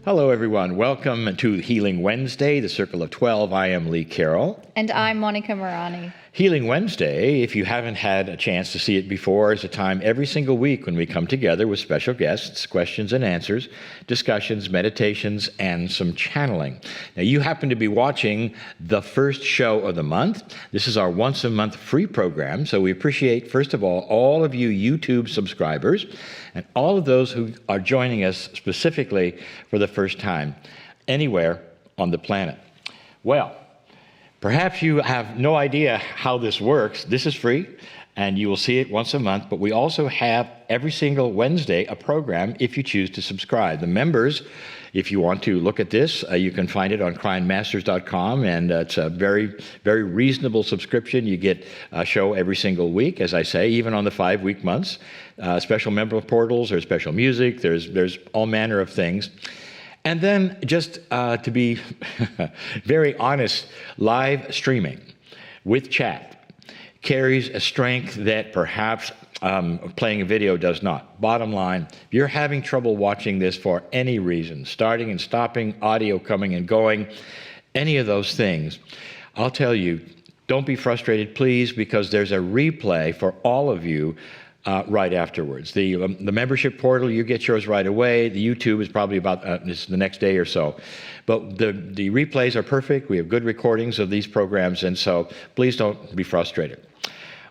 Hello, everyone. Welcome to Healing Wednesday, the Circle of 12. I am Lee Carroll. And I'm Monika Muranyi. Healing Wednesday, if you haven't had a chance to see it before, is a time every single week when we come together with special guests, questions and answers, discussions, meditations, and some channeling. Now, you happen to be watching the first show of the month. This is our once-a-month free program, so we appreciate, first of all of you YouTube subscribers and all of those who are joining us specifically for the first time anywhere on the planet. Well, perhaps you have no idea how this works. This is free, and you will see it once a month, but we also have every single Wednesday a program if you choose to subscribe. The members, if you want to look at this, you can find it on cryonmasters.com, and it's a very, very reasonable subscription. You get a show every single week, as I say, even on the 5-week months. Special member portals, there's special music, there's all manner of things. And then, just to be very honest, live streaming with chat carries a strength that perhaps playing a video does not. Bottom line, if you're having trouble watching this for any reason, starting and stopping, audio coming and going, any of those things, I'll tell you, don't be frustrated, please, because there's a replay for all of you right afterwards. The membership portal, you get yours right away. The YouTube is probably about it's the next day or so. But the replays are perfect. We have good recordings of these programs, and so please don't be frustrated.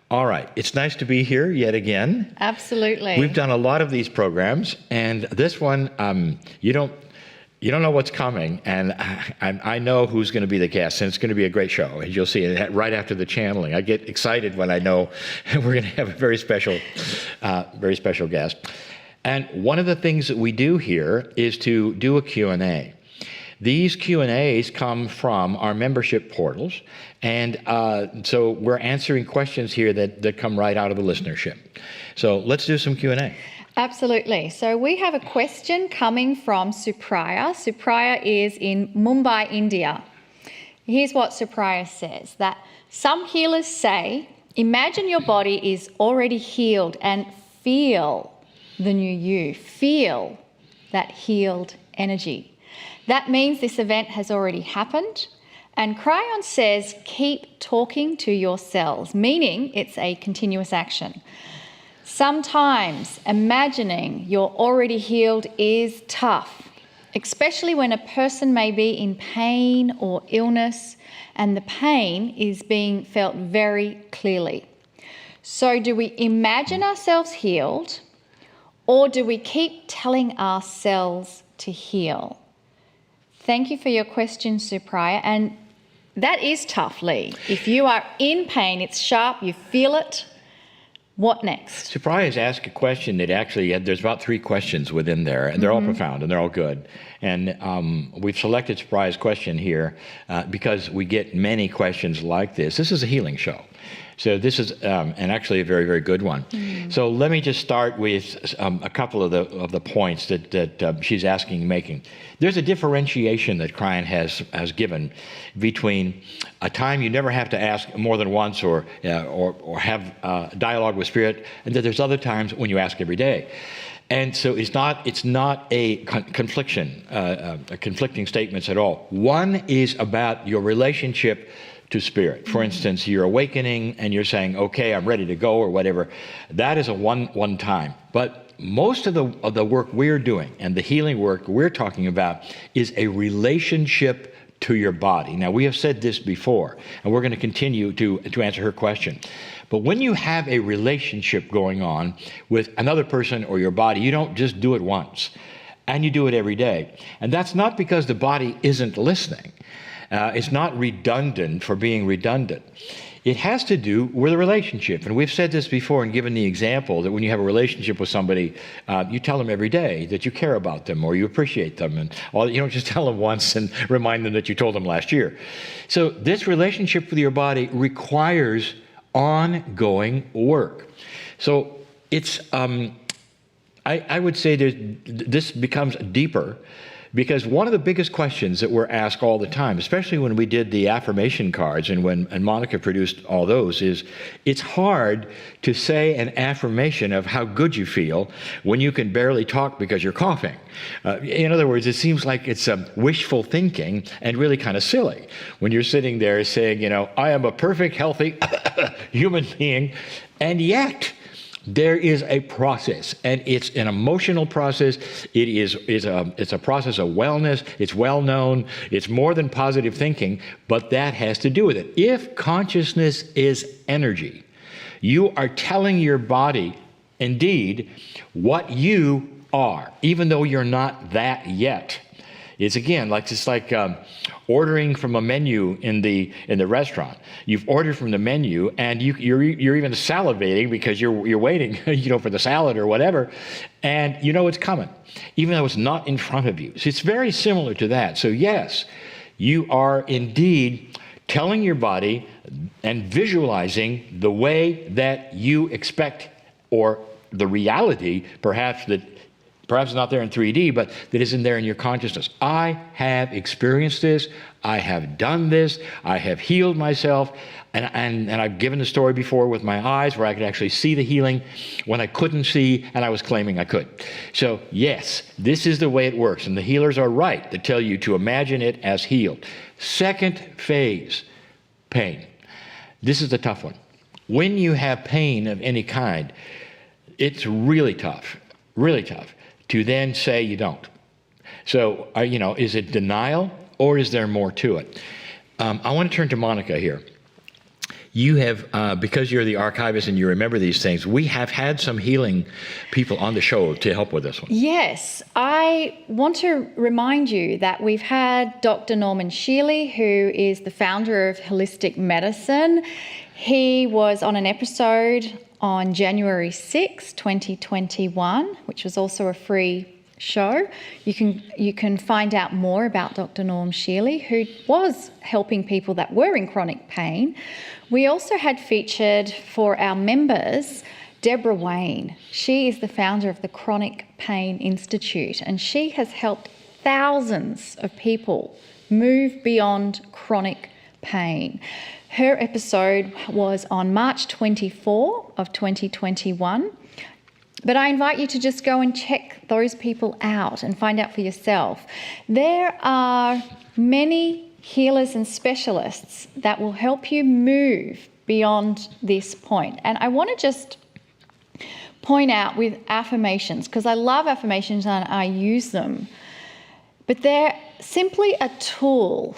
All right, it's nice to be here yet again. Absolutely. We've done a lot of these programs, and this one, you don't know what's coming, and I know who's going to be the guest, and it's going to be a great show, as you'll see right after the channeling. I get excited when I know we're going to have a very special guest. And one of the things that we do here is to do a Q&A. These Q&As come from our membership portals, and so we're answering questions here that come right out of the listenership. So let's do some Q&A. Absolutely. So we have a question coming from Supriya. Supriya is in Mumbai, India. Here's what Supriya says, that some healers say, imagine your body is already healed and feel the new you. Feel that healed energy. That means this event has already happened. And Kryon says, keep talking to your cells, meaning it's a continuous action. Sometimes imagining you're already healed is tough, especially when a person may be in pain or illness and the pain is being felt very clearly. So do we imagine ourselves healed, or do we keep telling ourselves to heal? Thank you for your question, Supriya. And that is tough, Lee. If you are in pain, it's sharp, you feel it. What next? Supriya has asked a question that actually, there's about 3 questions within there, and they're all profound and they're all good. And we've selected Supriya's question here because we get many questions like this. This is a healing show. So this is, and actually a very, very good one. So let me just start with a couple of the points that she's making. There's a differentiation that Kryon has given between a time you never have to ask more than once or have dialogue with Spirit, and that there's other times when you ask every day. And so it's not a conflicting statements at all. One is about your relationship to Spirit. For instance, you're awakening and you're saying, okay, I'm ready to go or whatever. That is a one time. But most of the work we're doing and the healing work we're talking about is a relationship to your body. Now, we have said this before, and we're going to continue to answer her question. But when you have a relationship going on with another person or your body, you don't just do it once, and you do it every day. And that's not because the body isn't listening. It's not redundant for being redundant. It has to do with a relationship. And we've said this before and given the example that when you have a relationship with somebody, you tell them every day that you care about them or you appreciate them. And you don't just tell them once and remind them that you told them last year. So this relationship with your body requires ongoing work. So it's, I would say this becomes deeper Because one of the biggest questions that we're asked all the time, especially when we did the affirmation cards and Monica produced all those, is it's hard to say an affirmation of how good you feel when you can barely talk because you're coughing. In other words, it seems like it's wishful thinking and really kind of silly when you're sitting there saying, I am a perfect, healthy human being, and yet there is a process, and it's an emotional process. It's a process of wellness. It's well known. It's more than positive thinking, but that has to do with it. If consciousness is energy, you are telling your body, indeed, what you are, even though you're not that yet. It's again just like ordering from a menu in the restaurant. You've ordered from the menu, and you're even salivating because you're waiting, for the salad or whatever, and it's coming, even though it's not in front of you. So it's very similar to that. So yes, you are indeed telling your body and visualizing the way that you expect, or the reality, perhaps not there in 3D, but that isn't there in your consciousness. I have experienced this. I have done this. I have healed myself. And I've given the story before with my eyes where I could actually see the healing when I couldn't see and I was claiming I could. So yes, this is the way it works. And the healers are right to tell you to imagine it as healed. Second phase, pain. This is the tough one. When you have pain of any kind, it's really tough to then say you don't. So, is it denial, or is there more to it? I want to turn to Monica here. You have, because you're the archivist and you remember these things, we have had some healing people on the show to help with this one. Yes, I want to remind you that we've had Dr. Norman Shealy, who is the founder of Holistic Medicine. He was on an episode on January 6, 2021, which was also a free show. You can find out more about Dr. Norm Shealy, who was helping people that were in chronic pain. We also had featured for our members Deborah Wayne. She is the founder of the Chronic Pain Institute, and she has helped thousands of people move beyond chronic pain. Her episode was on March 24 of 2021. But I invite you to just go and check those people out and find out for yourself. There are many healers and specialists that will help you move beyond this point. And I want to just point out with affirmations, because I love affirmations and I use them, but they're simply a tool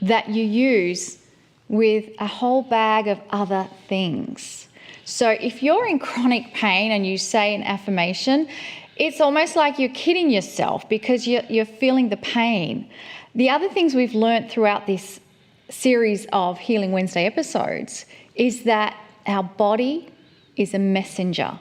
that you use with a whole bag of other things. So if you're in chronic pain and you say an affirmation, it's almost like you're kidding yourself because you're feeling the pain. The other things we've learned throughout this series of Healing Wednesday episodes is that our body is a messenger.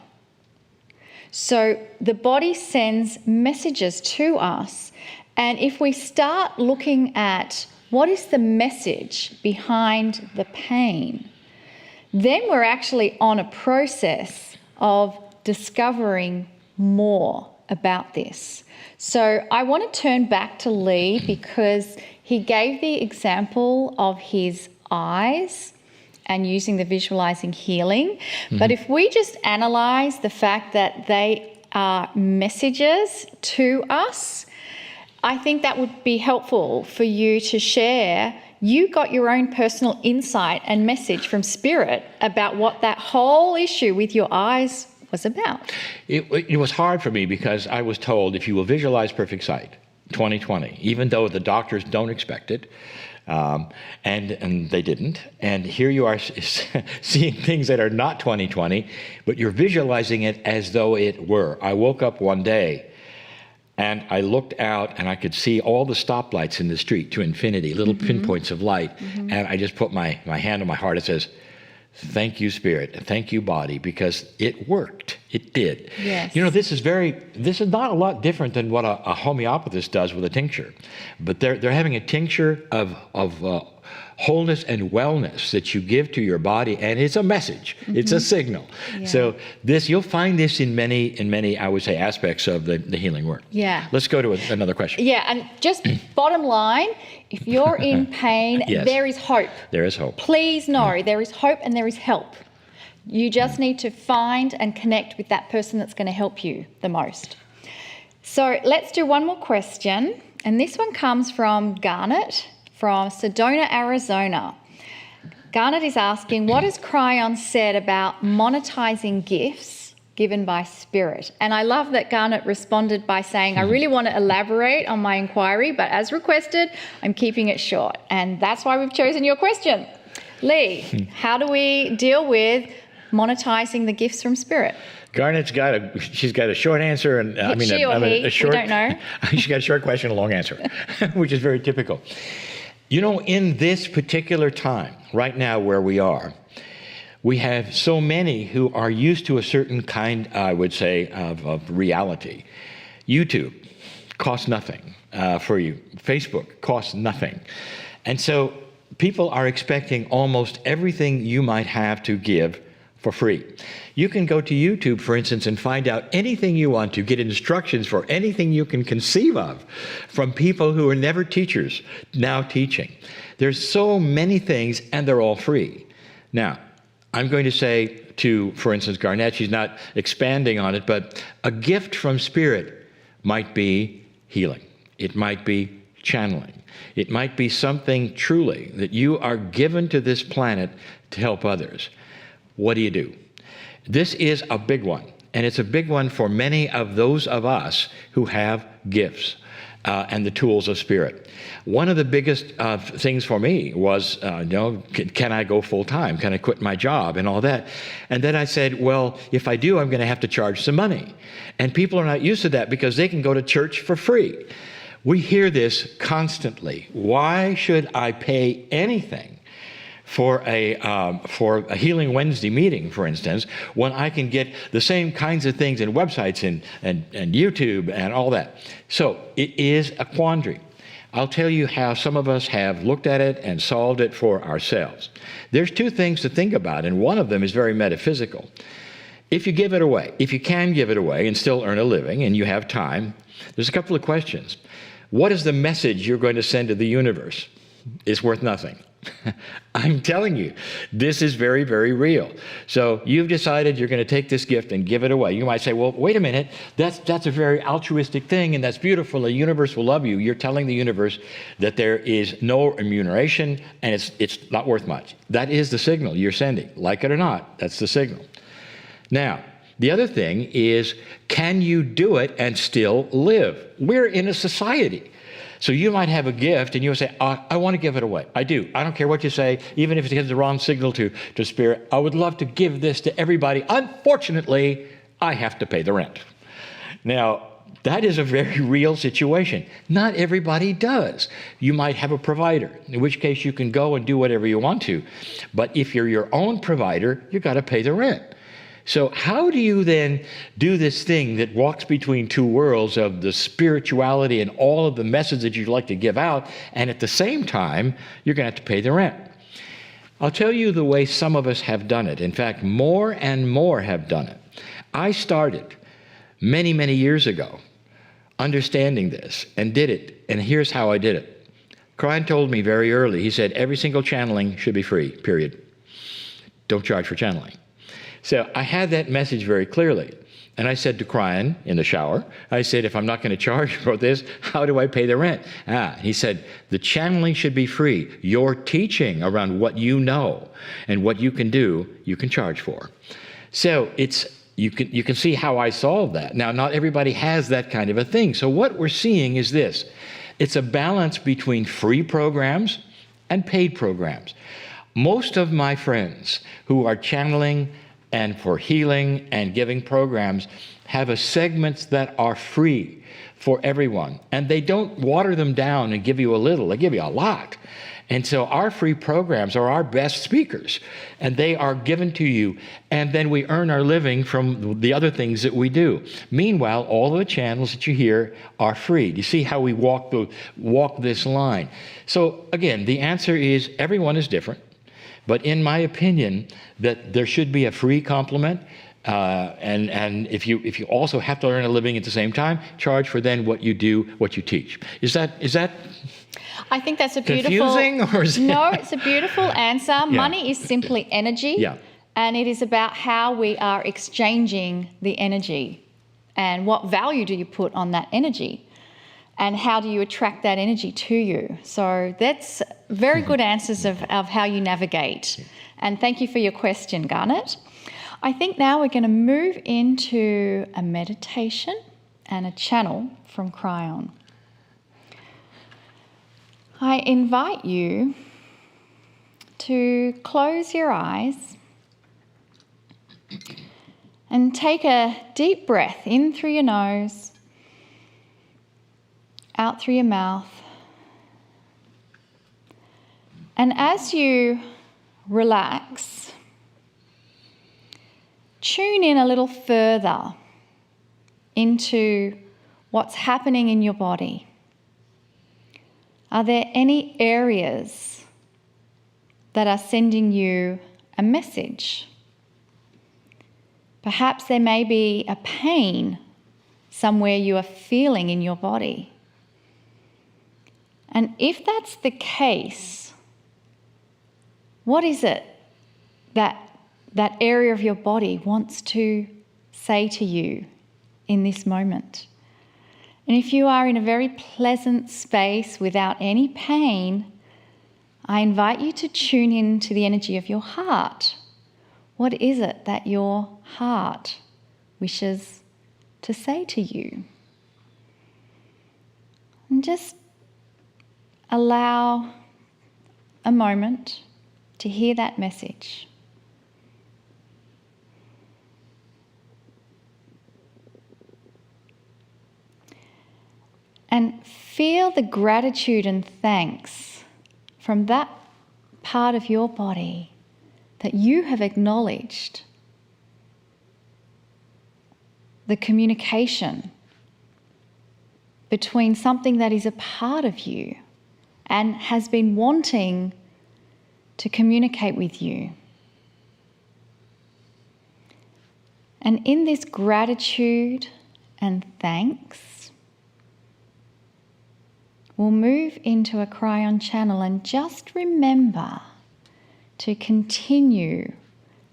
So the body sends messages to us, and if we start looking at what is the message behind the pain, then we're actually on a process of discovering more about this. So I want to turn back to Lee because he gave the example of his eyes and using the visualizing healing. Mm-hmm. But if we just analyze the fact that they are messages to us, I think that would be helpful for you to share. You got your own personal insight and message from Spirit about what that whole issue with your eyes was about. It was hard for me because I was told, if you will visualize perfect sight, 2020, even though the doctors don't expect it, and they didn't. And here you are seeing things that are not 2020, but you're visualizing it as though it were. I woke up one day and I looked out and I could see all the stoplights in the street to infinity, little pinpoints of light. Mm-hmm. And I just put my hand on my heart. It says, thank you, Spirit. Thank you, body, because it worked. It did. Yes. You know, this is not a lot different than what a homeopathist does with a tincture. But they're having a tincture of wholeness and wellness that you give to your body, and it's a message. It's a signal. Yeah. So you'll find this in many, I would say, aspects of the healing work. Yeah. Let's go to another question. Yeah, and just bottom line, if you're in pain, Yes. there is hope. There is hope. Please know there is hope and there is help. You just need to find and connect with that person that's going to help you the most. So let's do one more question. And this one comes from Garnet from Sedona, Arizona. Garnet is asking, what has Kryon said about monetizing gifts given by spirit? And I love that Garnet responded by saying, I really want to elaborate on my inquiry, but as requested, I'm keeping it short. And that's why we've chosen your question. Lee, how do we deal with monetizing the gifts from spirit? Garnet's she's got a short answer, and She or he, a short. we don't know. She's got a short question, a long answer, which is very typical. You know, in this particular time, right now where we are, we have so many who are used to a certain kind, I would say, of reality. YouTube costs nothing for you. Facebook costs nothing. And so people are expecting almost everything you might have to give for free. You can go to YouTube, for instance, and find out anything you want to, get instructions for anything you can conceive of from people who are never teachers, now teaching. There's so many things, and they're all free. Now, I'm going to say to, for instance, Garnett, she's not expanding on it, but a gift from Spirit might be healing. It might be channeling. It might be something truly that you are given to this planet to help others. What do you do? This is a big one, and it's a big one for many of those of us who have gifts and the tools of Spirit. One of the biggest things for me was, can I go full time? Can I quit my job and all that? And then I said, well, if I do, I'm going to have to charge some money. And people are not used to that because they can go to church for free. We hear this constantly. Why should I pay anything for a Healing Wednesday meeting, for instance, when I can get the same kinds of things in websites and YouTube and all that? So it is a quandary. I'll tell you how some of us have looked at it and solved it for ourselves. There's two things to think about, and one of them is very metaphysical. If you give it away, if you can give it away and still earn a living and you have time, there's a couple of questions. What is the message you're going to send to the universe? It's worth nothing. I'm telling you, this is very, very real. So you've decided you're going to take this gift and give it away. You might say, well, wait a minute, that's a very altruistic thing, and that's beautiful. The universe will love you. You're telling the universe that there is no remuneration, and it's not worth much. That is the signal you're sending. Like it or not, that's the signal. Now, the other thing is, can you do it and still live? We're in a society. So you might have a gift and you'll say, I want to give it away. I do. I don't care what you say, even if it gives the wrong signal to Spirit. I would love to give this to everybody. Unfortunately, I have to pay the rent. Now, that is a very real situation. Not everybody does. You might have a provider, in which case you can go and do whatever you want to. But if you're your own provider, you've got to pay the rent. So how do you then do this thing that walks between two worlds of the spirituality and all of the message that you'd like to give out, and at the same time, you're going to have to pay the rent? I'll tell you the way some of us have done it. In fact, more and more have done it. I started many, many years ago understanding this and did it, and here's how I did it. Kryon told me very early, he said, every single channeling should be free, period. Don't charge for channeling. So I had that message very clearly. And I said to Kryon in the shower, I said, if I'm not going to charge for this, how do I pay the rent? He said, the channeling should be free. Your teaching around what you know and what you can do, you can charge for. So you can see how I solved that. Now, not everybody has that kind of a thing. So what we're seeing is this. It's a balance between free programs and paid programs. Most of my friends who are channeling and for healing and giving programs have a segments that are free for everyone. And they don't water them down and give you a little, they give you a lot. And so our free programs are our best speakers, and they are given to you, and then we earn our living from the other things that we do. Meanwhile, all the channels that you hear are free. Do you see how we walk this line? So again, the answer is everyone is different, but in my opinion, that there should be a free complement. And if you also have to earn a living at the same time, charge for then what you do, what you teach. Is that I think that's a beautiful... confusing, or is No, it's a beautiful answer. Yeah. Money is simply energy. Yeah. And it is about how we are exchanging the energy and what value do you put on that energy and how do you attract that energy to you. So that's very good answers of how you navigate. And thank you for your question, Garnet. I think now we're going to move into a meditation and a channel from Kryon. I invite you to close your eyes and take a deep breath in through your nose, out through your mouth. And as you relax, tune in a little further into what's happening in your body. Are there any areas that are sending you a message? Perhaps there may be a pain somewhere you are feeling in your body. And if that's the case, what is it that area of your body wants to say to you in this moment? And if you are in a very pleasant space without any pain, I invite you to tune in to the energy of your heart. What is it that your heart wishes to say to you? And just allow a moment to hear that message. And feel the gratitude and thanks from that part of your body that you have acknowledged the communication between something that is a part of you and has been wanting to communicate with you. And in this gratitude and thanks, we'll move into a Kryon channel, and just remember to continue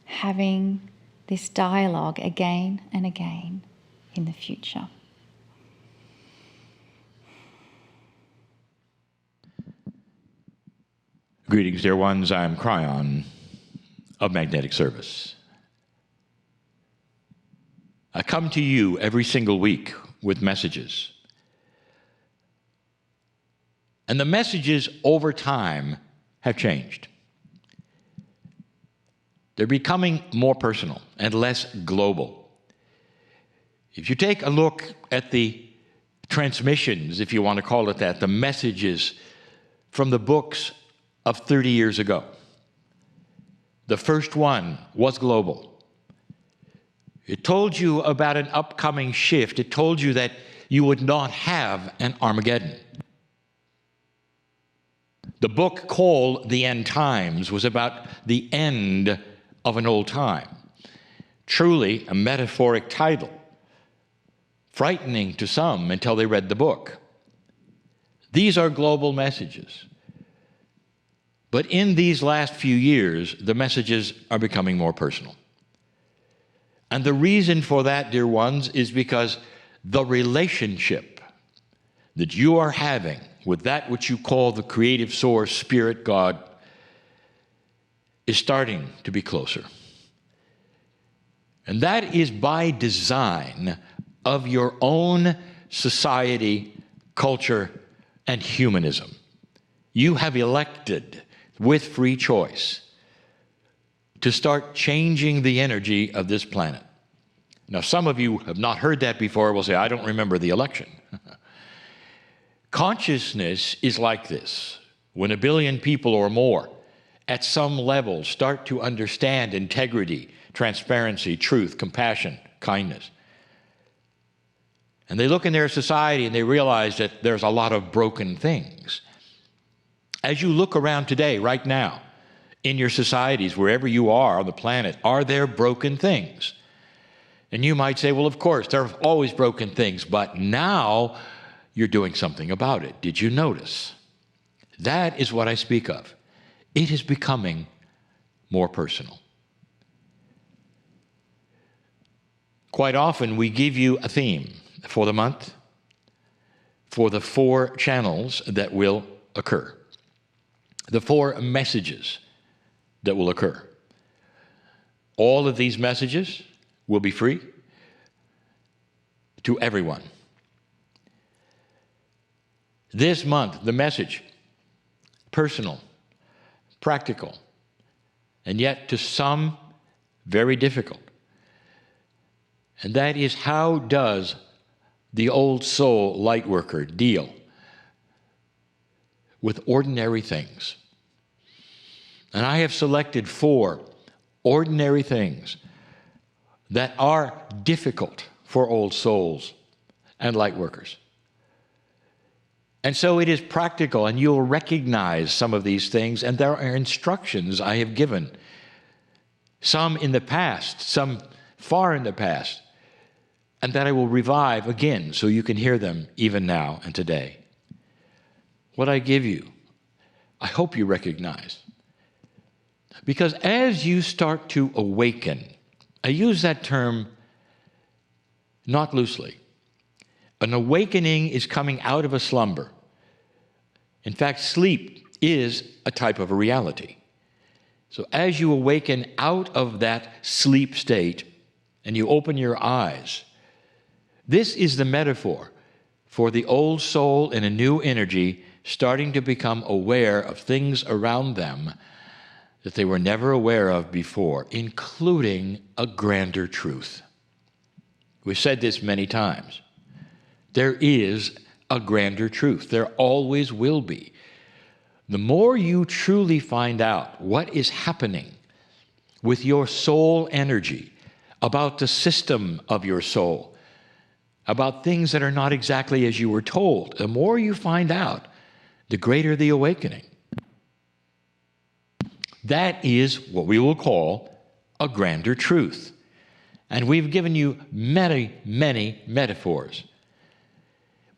having this dialogue again and again in the future. Greetings, dear ones. I'm Kryon of Magnetic Service. I come to you every single week with messages. And the messages over time have changed. They're becoming more personal and less global. If you take a look at the transmissions, if you want to call it that, the messages from the books of 30 years ago, the first one was global. It told you about an upcoming shift. It told you that you would not have an Armageddon. The book called The End Times was about the end of an old time. Truly a metaphoric title, frightening to some until they read the book. These are global messages. But in these last few years, the messages are becoming more personal. And the reason for that, dear ones, is because the relationship that you are having with that which you call the creative source, spirit, God, is starting to be closer. And that is by design of your own society, culture, and humanism. You have elected with free choice to start changing the energy of this planet. Now, some of you have not heard that before will say, I don't remember the election. Consciousness is like this. When 1 billion people or more at some level start to understand integrity, transparency, truth, compassion, kindness, and they look in their society and they realize that there's a lot of broken things. As you look around today, right now, in your societies, wherever you are on the planet, are there broken things? And you might say, well, of course, there are always broken things, but now you're doing something about it. Did you notice? That is what I speak of. It is becoming more personal. Quite often, we give you a theme for the month, for the 4 channels that will occur, the 4 messages that will occur. All of these messages will be free to everyone. This month, the message, personal, practical, and yet to some very difficult. And that is, how does the old soul light worker deal with ordinary things? And I have selected 4 ordinary things that are difficult for old souls and light workers. And so it is practical, and you'll recognize some of these things, and there are instructions I have given, some in the past, some far in the past, and that I will revive again so you can hear them even now and today. What I give you, I hope you recognize. Because as you start to awaken, I use that term not loosely. An awakening is coming out of a slumber. In fact, sleep is a type of a reality. So as you awaken out of that sleep state and you open your eyes, this is the metaphor for the old soul in a new energy starting to become aware of things around them that they were never aware of before, including a grander truth. We've said this many times. There is a grander truth. There always will be. The more you truly find out what is happening with your soul energy, about the system of your soul, about things that are not exactly as you were told, the more you find out, the greater the awakening. That is what we will call a grander truth. And we've given you many, many metaphors.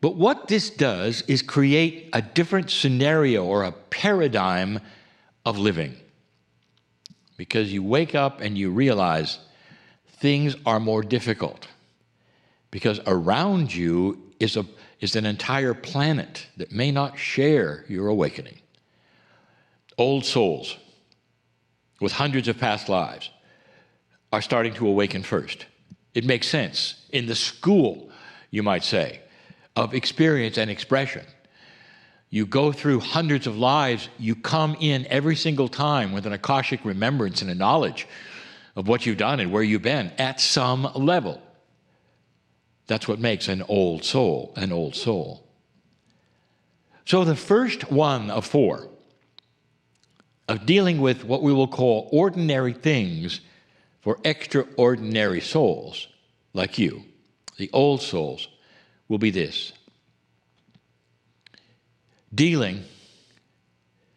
But what this does is create a different scenario or a paradigm of living. Because you wake up and you realize things are more difficult. Because around you is an entire planet that may not share your awakening. Old souls with hundreds of past lives are starting to awaken first. It makes sense. In the school, you might say, of experience and expression, you go through hundreds of lives, you come in every single time with an Akashic remembrance and a knowledge of what you've done and where you've been at some level. That's what makes an old soul an old soul. So the first one of 4 of dealing with what we will call ordinary things for extraordinary souls like you, the old souls, will be this: dealing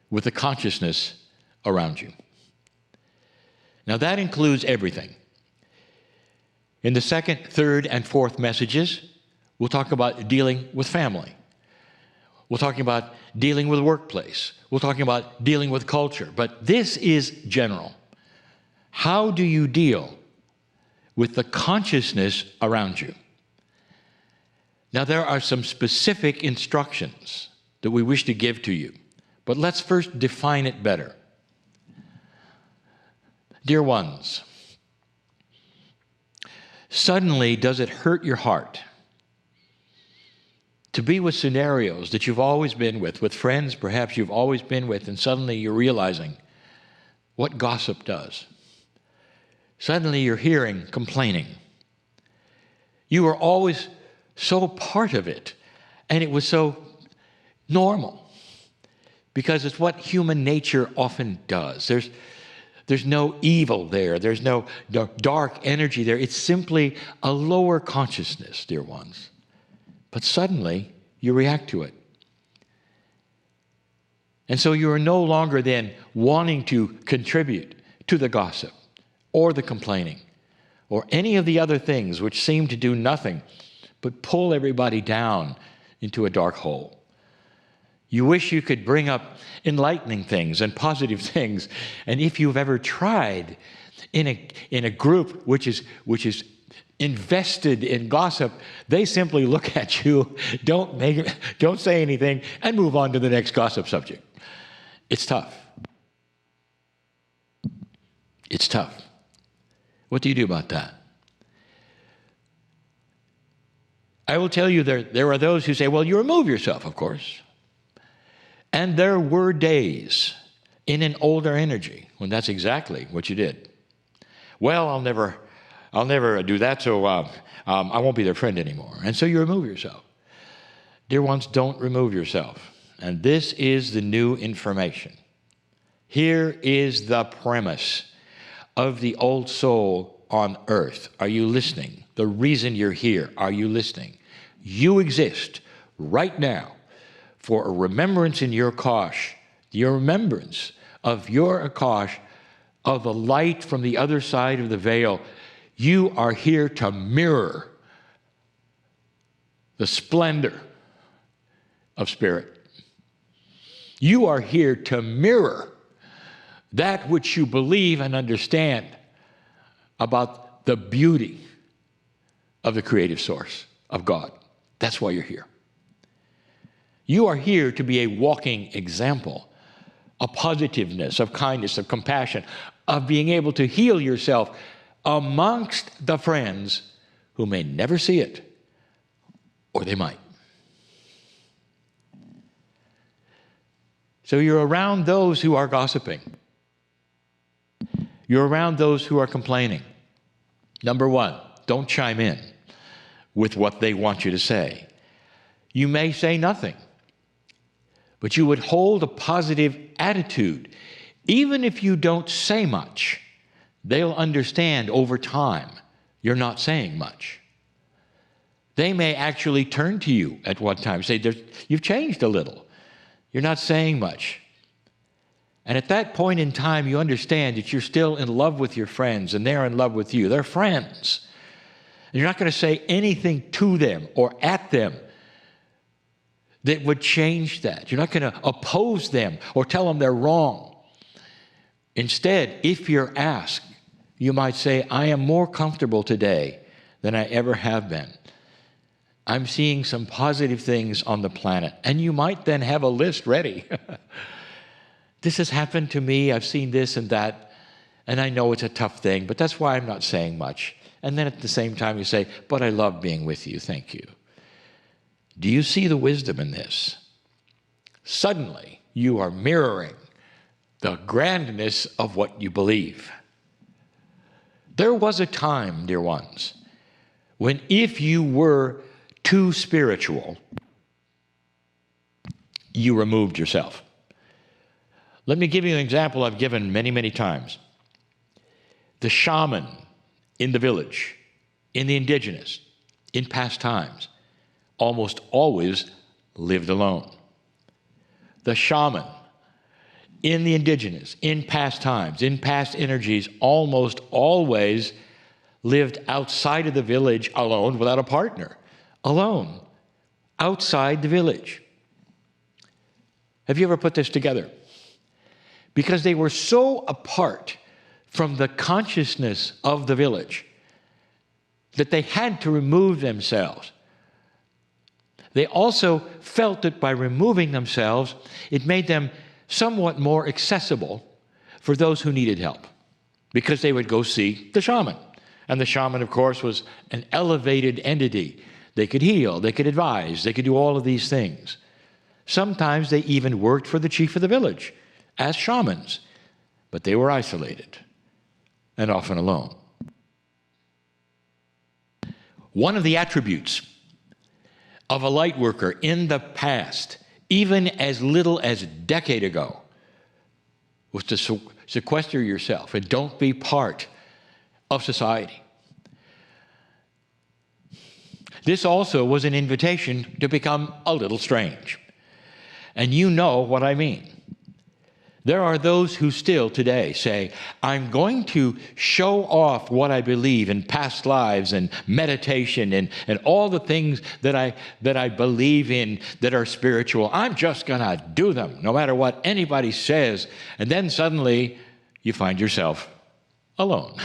with the consciousness around you. Now that includes everything. In the 2nd, 3rd, and 4th messages, we'll talk about dealing with family. We're talking about dealing with workplace. We're talking about dealing with culture. But this is general. How do you deal with the consciousness around you? Now, there are some specific instructions that we wish to give to you. But let's first define it better. Dear ones, suddenly does it hurt your heart to be with scenarios that you've always been with friends perhaps you've always been with, and suddenly you're realizing what gossip does. Suddenly you're hearing complaining. You were always so part of it, And it was so normal because it's what human nature often does. There's no evil there. There's no dark energy there. It's simply a lower consciousness, dear ones. But suddenly, you react to it. And so you are no longer then wanting to contribute to the gossip or the complaining or any of the other things which seem to do nothing but pull everybody down into a dark hole. You wish you could bring up enlightening things and positive things. And if you've ever tried in a group which is invested in gossip, they simply look at you, don't say anything, and move on to the next gossip subject. It's tough. It's tough. What do you do about that? I will tell you there are those who say, well, you remove yourself, of course. And there were days in an older energy when that's exactly what you did. Well, I'll never do that, so I won't be their friend anymore. And so you remove yourself. Dear ones, don't remove yourself. And this is the new information. Here is the premise of the old soul on earth. Are you listening? The reason you're here, are you listening? You exist right now for a remembrance in your Akash, your remembrance of your Akash, of the light from the other side of the veil. You are here to mirror the splendor of spirit. You are here to mirror that which you believe and understand about the beauty of the creative source of God. That's why you're here. You are here to be a walking example of positiveness, of kindness, of compassion, of being able to heal yourself amongst the friends who may never see it, or they might. So you're around those who are gossiping. You're around those who are complaining. Number one, don't chime in with what they want you to say. You may say nothing, but you would hold a positive attitude. Even if you don't say much, they'll understand over time you're not saying much. They may actually turn to you at one time, say, you've changed a little. You're not saying much. And at that point in time, you understand that you're still in love with your friends and they're in love with you. They're friends. And you're not going to say anything to them or at them that would change that. You're not going to oppose them or tell them they're wrong. Instead, if you're asked, you might say, I am more comfortable today than I ever have been. I'm seeing some positive things on the planet. And you might then have a list ready. This has happened to me. I've seen this and that. And I know it's a tough thing, but that's why I'm not saying much. And then at the same time you say, but I love being with you. Thank you. Do you see the wisdom in this? Suddenly, you are mirroring the grandness of what you believe. There was a time, dear ones, when if you were too spiritual, you removed yourself. Let me give you an example I've given many, many times. The shaman in the village, in the indigenous, in past times, almost always lived alone. The shaman in the indigenous, in past times, in past energies, almost always lived outside of the village alone without a partner. Alone, outside the village. Have you ever put this together? Because they were so apart from the consciousness of the village that they had to remove themselves. They also felt that by removing themselves, it made them somewhat more accessible for those who needed help, because they would go see the shaman. And the shaman, of course, was an elevated entity. They could heal, they could advise, they could do all of these things. Sometimes they even worked for the chief of the village as shamans, but they were isolated and often alone. One of the attributes of a light worker in the past, even as little as a decade ago, was to sequester yourself and don't be part of society. This also was an invitation to become a little strange. And you know what I mean. There are those who still today say, I'm going to show off what I believe in past lives and meditation and all the things that I believe in that are spiritual. I'm just going to do them no matter what anybody says. And then suddenly you find yourself alone.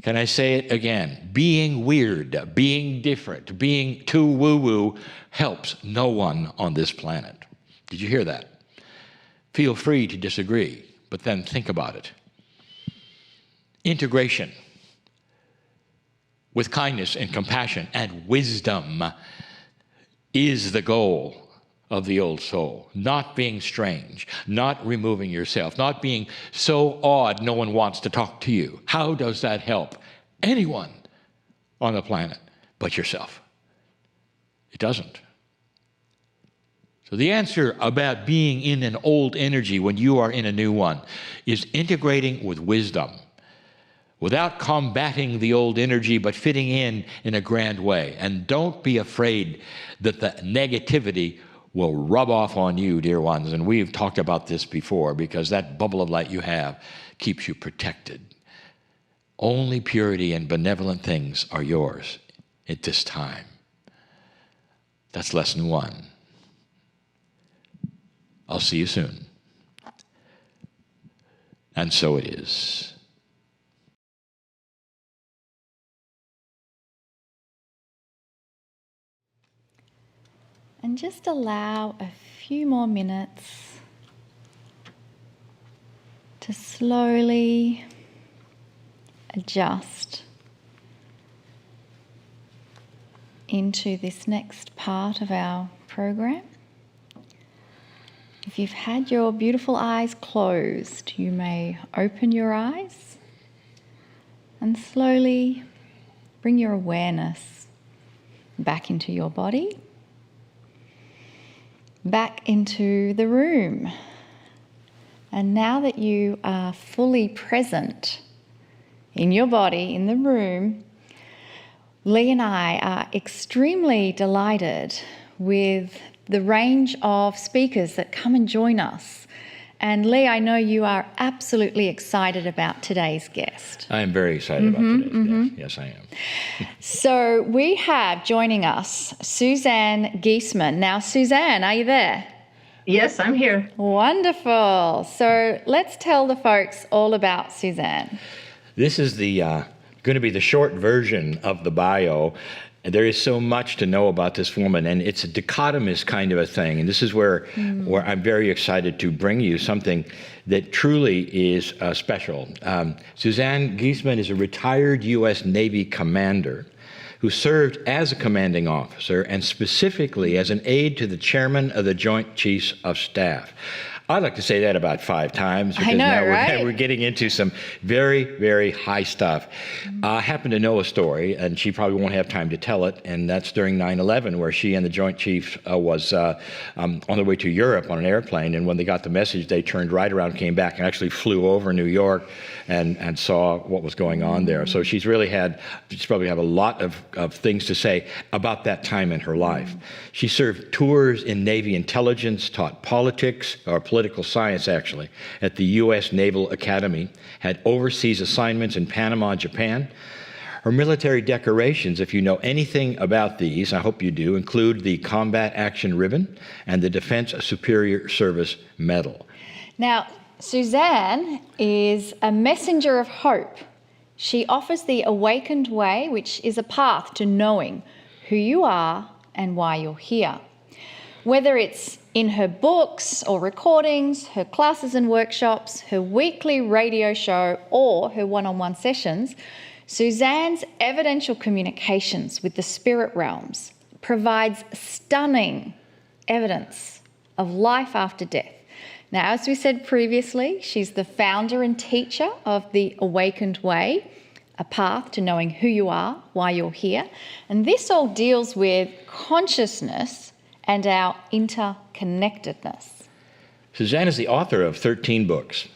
Can I say it again? Being weird, being different, being too woo-woo helps no one on this planet. Did you hear that? Feel free to disagree, but then think about it. Integration with kindness and compassion and wisdom is the goal of the old soul. Not being strange, not removing yourself, not being so odd no one wants to talk to you. How does that help anyone on the planet but yourself? It doesn't. So the answer about being in an old energy when you are in a new one is integrating with wisdom without combating the old energy, but fitting in a grand way. And don't be afraid that the negativity will rub off on you, dear ones. And we've talked about this before, because that bubble of light you have keeps you protected. Only purity and benevolent things are yours at this time. That's lesson 1. I'll see you soon. And so it is. And just allow a few more minutes to slowly adjust into this next part of our program. If you've had your beautiful eyes closed, you may open your eyes and slowly bring your awareness back into your body, back into the room. And now that you are fully present in your body, in the room, Lee and I are extremely delighted with the range of speakers that come and join us. And Lee, I know you are absolutely excited about today's guest. I am very excited about today's guest. Yes, I am. So we have joining us SUZANNE Giesemann. Now, SUZANNE, are you there? Yes, I'm here. Wonderful. So let's tell the folks all about SUZANNE. This is the going to be the short version of the bio. There is so much to know about this woman, and it's a dichotomous kind of a thing. And this is where I'm very excited to bring you something that truly is special. SUZANNE Giesemann is a retired U.S. Navy commander who served as a commanding officer and specifically as an aide to the chairman of the Joint Chiefs of Staff. I'd like to say that about 5 times, because now we're getting into some very, very high stuff. I happen to know a story, and she probably won't have time to tell it, and that's during 9/11, where she and the Joint Chiefs was on their way to Europe on an airplane, and when they got the message, they turned right around, came back, and actually flew over New York and saw what was going on there. So she's probably have a lot of things to say about that time in her life. She served tours in Navy intelligence, taught politics, or political science actually, at the U.S. Naval Academy, had overseas assignments in Panama, Japan. Her military decorations, if you know anything about these, I hope you do, include the Combat Action Ribbon and the Defense Superior Service Medal. Now, SUZANNE is a messenger of hope. She offers the awakened way, which is a path to knowing who you are and why you're here. Whether it's in her books or recordings, her classes and workshops, her weekly radio show, or her one-on-one sessions, SUZANNE's evidential communications with the spirit realms provides stunning evidence of life after death. Now, as we said previously, she's the founder and teacher of the Awakened Way, a path to knowing who you are, why you're here. And this all deals with consciousness and our interconnectedness. Suzanne is the author of 13 books.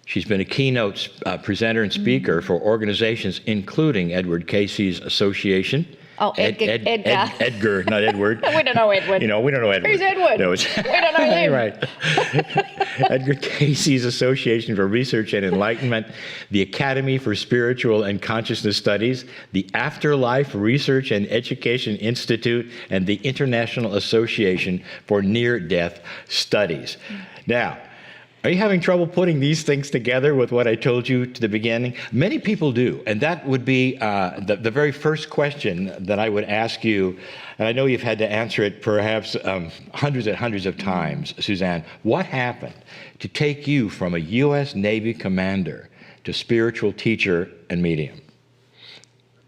She's been a keynote presenter and speaker for organizations including Edward Casey's Association. Oh, Edgar. Edgar, not Edward. We don't know Edward. We don't know Edward. Who's Edward? No, We don't know him. Right. Edgar Casey's Association for Research and Enlightenment, the Academy for Spiritual and Consciousness Studies, the Afterlife Research and Education Institute, and the International Association for Near-Death Studies. Now, are you having trouble putting these things together with what I told you to the beginning? Many people do, and that would be the very first question that I would ask you, and I know you've had to answer it perhaps hundreds and hundreds of times, Suzanne. What happened to take you from a U.S. Navy commander to spiritual teacher and medium?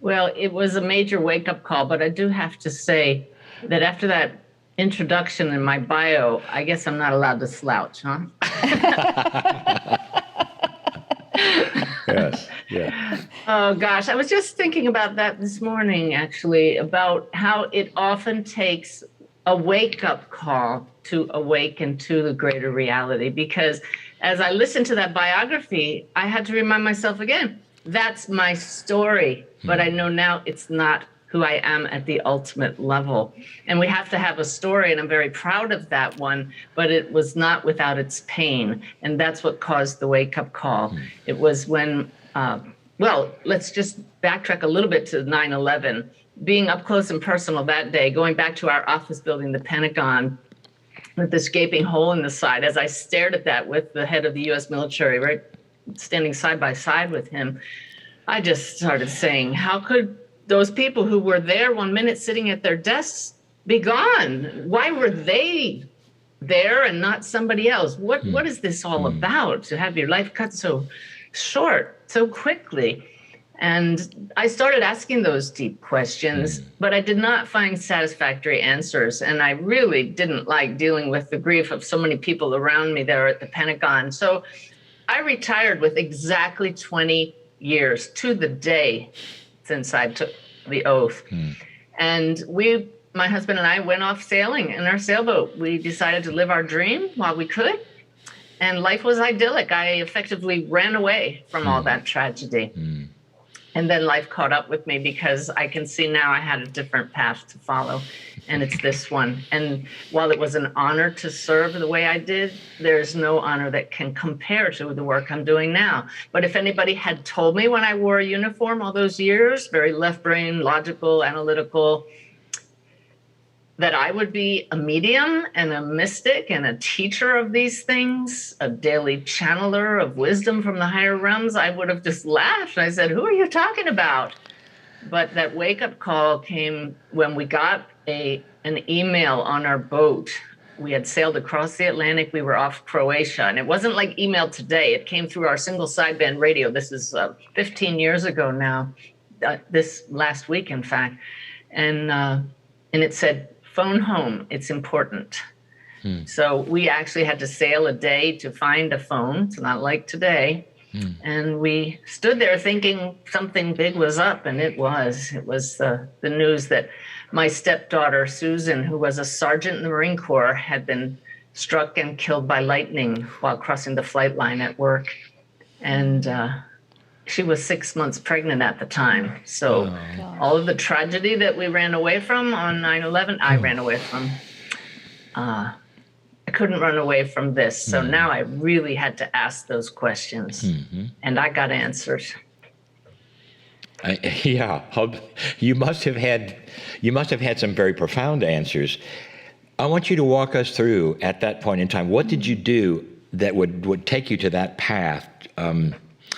Well, it was a major wake-up call, but I do have to say that after that introduction in my bio, I guess I'm not allowed to slouch, huh? Yes, yeah. Oh, gosh. I was just thinking about that this morning, actually, about how it often takes a wake-up call to awaken to the greater reality. Because as I listened to that biography, I had to remind myself again, that's my story. But I know now it's not who I am at the ultimate level. And we have to have a story, and I'm very proud of that one, but it was not without its pain. And that's what caused the wake-up call. It was when, well, let's just backtrack a little bit to 9/11. Being up close and personal that day, going back to our office building, the Pentagon, with this gaping hole in the side, as I stared at that with the head of the U.S. military, right, standing side by side with him, I just started saying, how could those people who were there one minute sitting at their desks be gone? Why were they there and not somebody else? What is this all about, to have your life cut so short, so quickly? And I started asking those deep questions, but I did not find satisfactory answers. And I really didn't like dealing with the grief of so many people around me there at the Pentagon. So I retired with exactly 20 years to the day since I took the oath. And my husband and I went off sailing in our sailboat. We decided to live our dream while we could. And life was idyllic. I effectively ran away from all that tragedy. And then life caught up with me because I can see now I had a different path to follow. And it's this one. And while it was an honor to serve the way I did, there's no honor that can compare to the work I'm doing now. But if anybody had told me when I wore a uniform all those years, very left brain, logical, analytical, that I would be a medium and a mystic and a teacher of these things, a daily channeler of wisdom from the higher realms, I would have just laughed. I said, who are you talking about? But that wake-up call came when we got an email on our boat. We had sailed across the Atlantic. We were off Croatia. And it wasn't like email today. It came through our single sideband radio. This is 15 years ago now, this last week, in fact. And it said, phone home, it's important. So we actually had to sail a day to find a phone. It's not like today. And we stood there thinking something big was up, and it was. It was the news that my stepdaughter, Susan, who was a sergeant in the Marine Corps, had been struck and killed by lightning while crossing the flight line at work. And she was 6 months pregnant at the time. So all of the tragedy that we ran away from on 9/11, I ran away from. I couldn't run away from this. So now I really had to ask those questions. And I got answers. You must have had some very profound answers. I want you to walk us through, at that point in time, what did you do that would take you to that path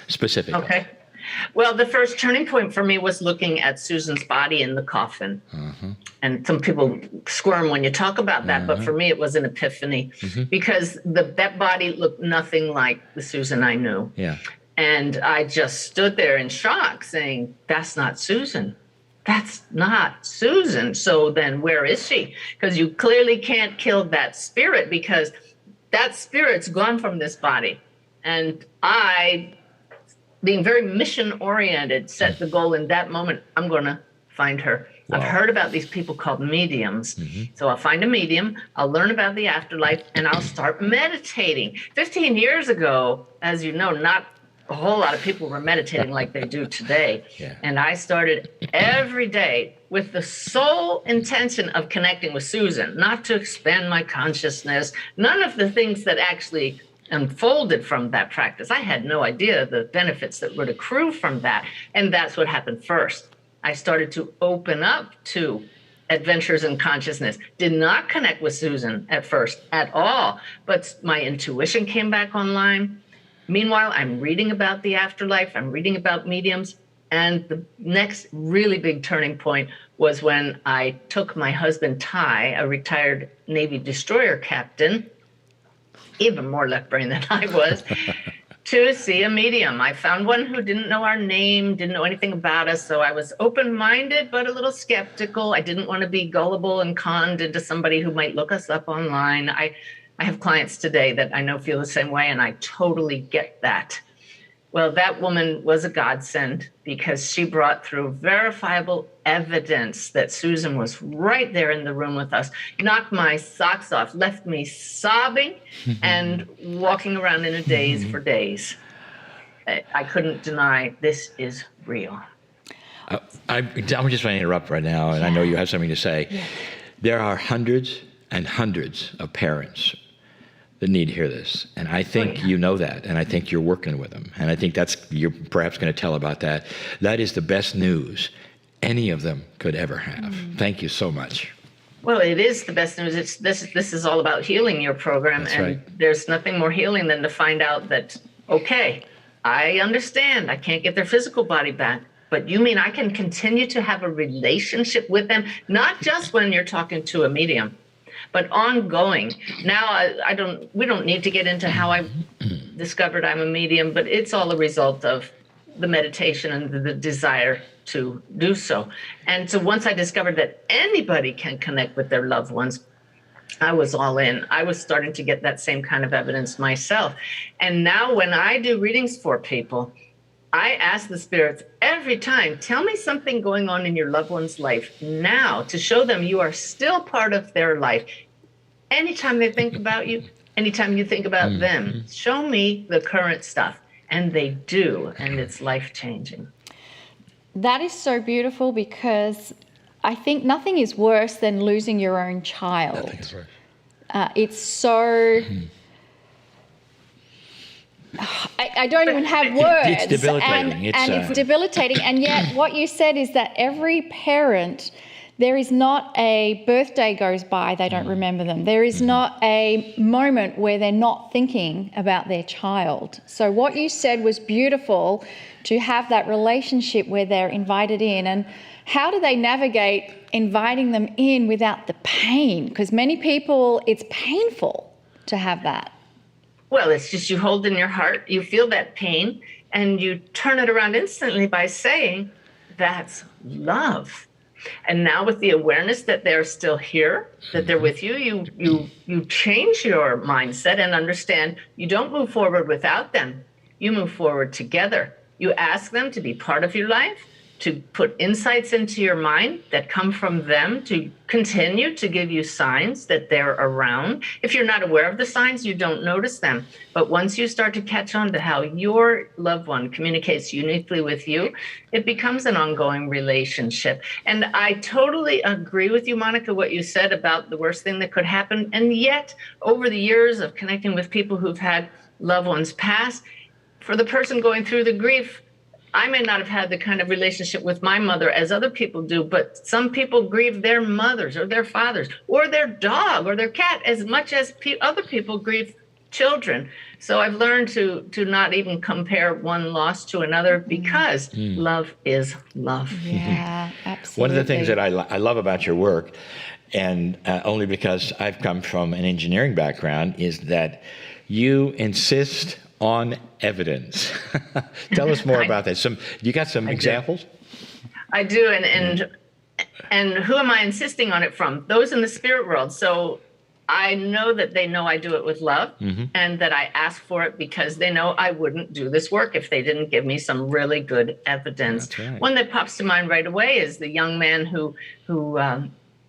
specifically? Okay. Well, the first turning point for me was looking at Susan's body in the coffin. And some people squirm when you talk about that, but for me it was an epiphany because that body looked nothing like the Susan I knew. And I just stood there in shock saying, that's not Susan. That's not Susan. So then where is she? Because you clearly can't kill that spirit because that spirit's gone from this body. And I being very mission oriented, set the goal in that moment, I'm going to find her. Wow. I've heard about these people called mediums. So I'll find a medium, I'll learn about the afterlife, and I'll start meditating. 15 years ago, as you know, not a whole lot of people were meditating like they do today. Yeah. And I started every day with the sole intention of connecting with Susan, not to expand my consciousness, none of the things that actually unfolded from that practice. I had no idea the benefits that would accrue from that. And that's what happened first. I started to open up to adventures in consciousness. Did not connect with Susan at first at all, but my intuition came back online. Meanwhile, I'm reading about the afterlife, I'm reading about mediums, and the next really big turning point was when I took my husband, Ty, a retired Navy destroyer captain, even more left brain than I was, to see a medium. I found one who didn't know our name, didn't know anything about us, so I was open-minded but a little skeptical. I didn't want to be gullible and conned into somebody who might look us up online. I have clients today that I know feel the same way, and I totally get that. Well, that woman was a godsend because she brought through verifiable evidence that Susan was right there in the room with us, knocked my socks off, left me sobbing and walking around in a daze for days. I couldn't deny this is real. I'm just going to interrupt right now, and I know you have something to say. Yeah. There are hundreds and hundreds of parents that need to hear this. And I think you know that, and I think you're working with them. And I think you're perhaps going to tell about that. That is the best news any of them could ever have. Thank you so much. Well, it is the best news. This is all about healing, your program. That's and right. There's nothing more healing than to find out that, okay, I understand I can't get their physical body back, but you mean I can continue to have a relationship with them, not just when you're talking to a medium, but ongoing. Now, we don't need to get into how I discovered I'm a medium, but it's all a result of the meditation and the desire to do so. And so once I discovered that anybody can connect with their loved ones, I was all in. I was starting to get that same kind of evidence myself. And now when I do readings for people, I ask the spirits every time, tell me something going on in your loved one's life now to show them you are still part of their life. Anytime they think about you, anytime you think about them, show me the current stuff. And they do, and it's life-changing. That is so beautiful because I think nothing is worse than losing your own child. I think it's worse. It's so... I don't even have words. It's debilitating. And it's debilitating. And yet what you said is that every parent, there is not a birthday goes by, they don't remember them. There is not a moment where they're not thinking about their child. So what you said was beautiful, to have that relationship where they're invited in. And how do they navigate inviting them in without the pain? Because many people, it's painful to have that. Well, it's just you hold in your heart, you feel that pain, and you turn it around instantly by saying, that's love. And now with the awareness that they're still here, that they're with you, you change your mindset and understand you don't move forward without them. You move forward together. You ask them to be part of your life, to put insights into your mind that come from them, to continue to give you signs that they're around. If you're not aware of the signs, you don't notice them. But once you start to catch on to how your loved one communicates uniquely with you, it becomes an ongoing relationship. And I totally agree with you, Monica, what you said about the worst thing that could happen. And yet, over the years of connecting with people who've had loved ones pass, for the person going through the grief, I may not have had the kind of relationship with my mother as other people do, but some people grieve their mothers or their fathers or their dog or their cat as much as other people grieve children. So I've learned to not even compare one loss to another because love is love. Yeah, absolutely. One of the things that I love about your work, and only because I've come from an engineering background, is that you insist on evidence. Tell us more about that. You got some examples? I do, and who am I insisting on it from? Those in the spirit world. So I know that they know I do it with love, and that I ask for it because they know I wouldn't do this work if they didn't give me some really good evidence. That's right. One that pops to mind right away is the young man who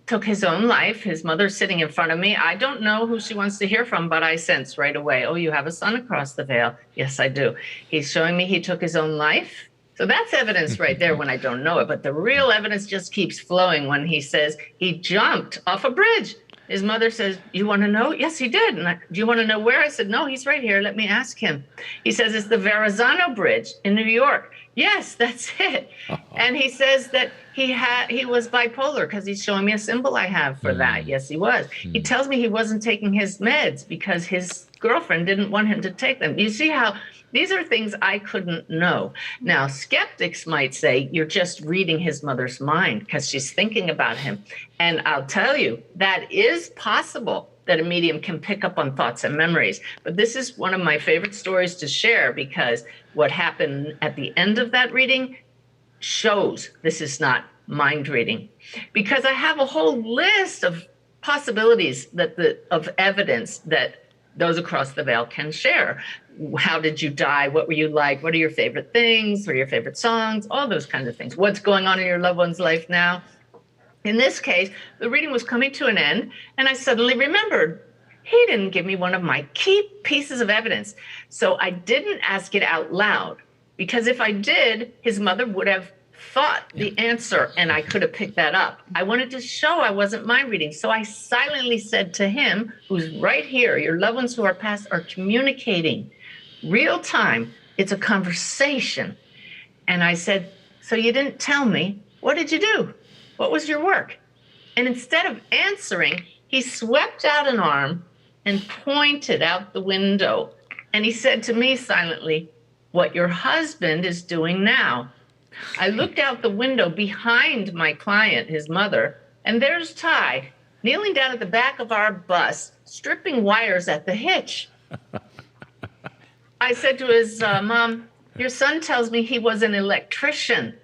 took his own life. His mother's sitting in front of me. I don't know who she wants to hear from, but I sense right away, oh, you have a son across the veil. Yes, I do. He's showing me he took his own life. So that's evidence right there when I don't know it. But the real evidence just keeps flowing when he says he jumped off a bridge. His mother says, you want to know? Yes, he did. And do you want to know where? I said, no, he's right here. Let me ask him. He says, it's the Verrazano Bridge in New York. Yes, that's it. And he says that he was bipolar because he's showing me a symbol I have for that. Yes, he was. He tells me he wasn't taking his meds because his girlfriend didn't want him to take them. You see how these are things I couldn't know. Now, skeptics might say you're just reading his mother's mind because she's thinking about him. And I'll tell you, that is possible that a medium can pick up on thoughts and memories. But this is one of my favorite stories to share because what happened at the end of that reading shows this is not mind reading. Because I have a whole list of possibilities of evidence that those across the veil can share. How did you die? What were you like? What are your favorite things? What are your favorite songs? All those kinds of things. What's going on in your loved one's life now? In this case, the reading was coming to an end, and I suddenly remembered he didn't give me one of my key pieces of evidence. So I didn't ask it out loud, because if I did, his mother would have thought the answer, and I could have picked that up. I wanted to show I wasn't mind reading. So I silently said to him, who's right here, your loved ones who are past are communicating real time. It's a conversation. And I said, so you didn't tell me, what did you do? What was your work? And instead of answering, he swept out an arm and pointed out the window. And he said to me silently, what your husband is doing now. I looked out the window behind my client, his mother, and there's Ty kneeling down at the back of our bus, stripping wires at the hitch. I said to his mom, your son tells me he was an electrician.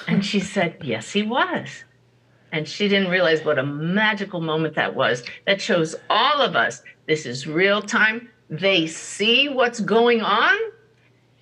And she said, yes, he was. And she didn't realize what a magical moment that was. That shows all of us, this is real time. They see what's going on.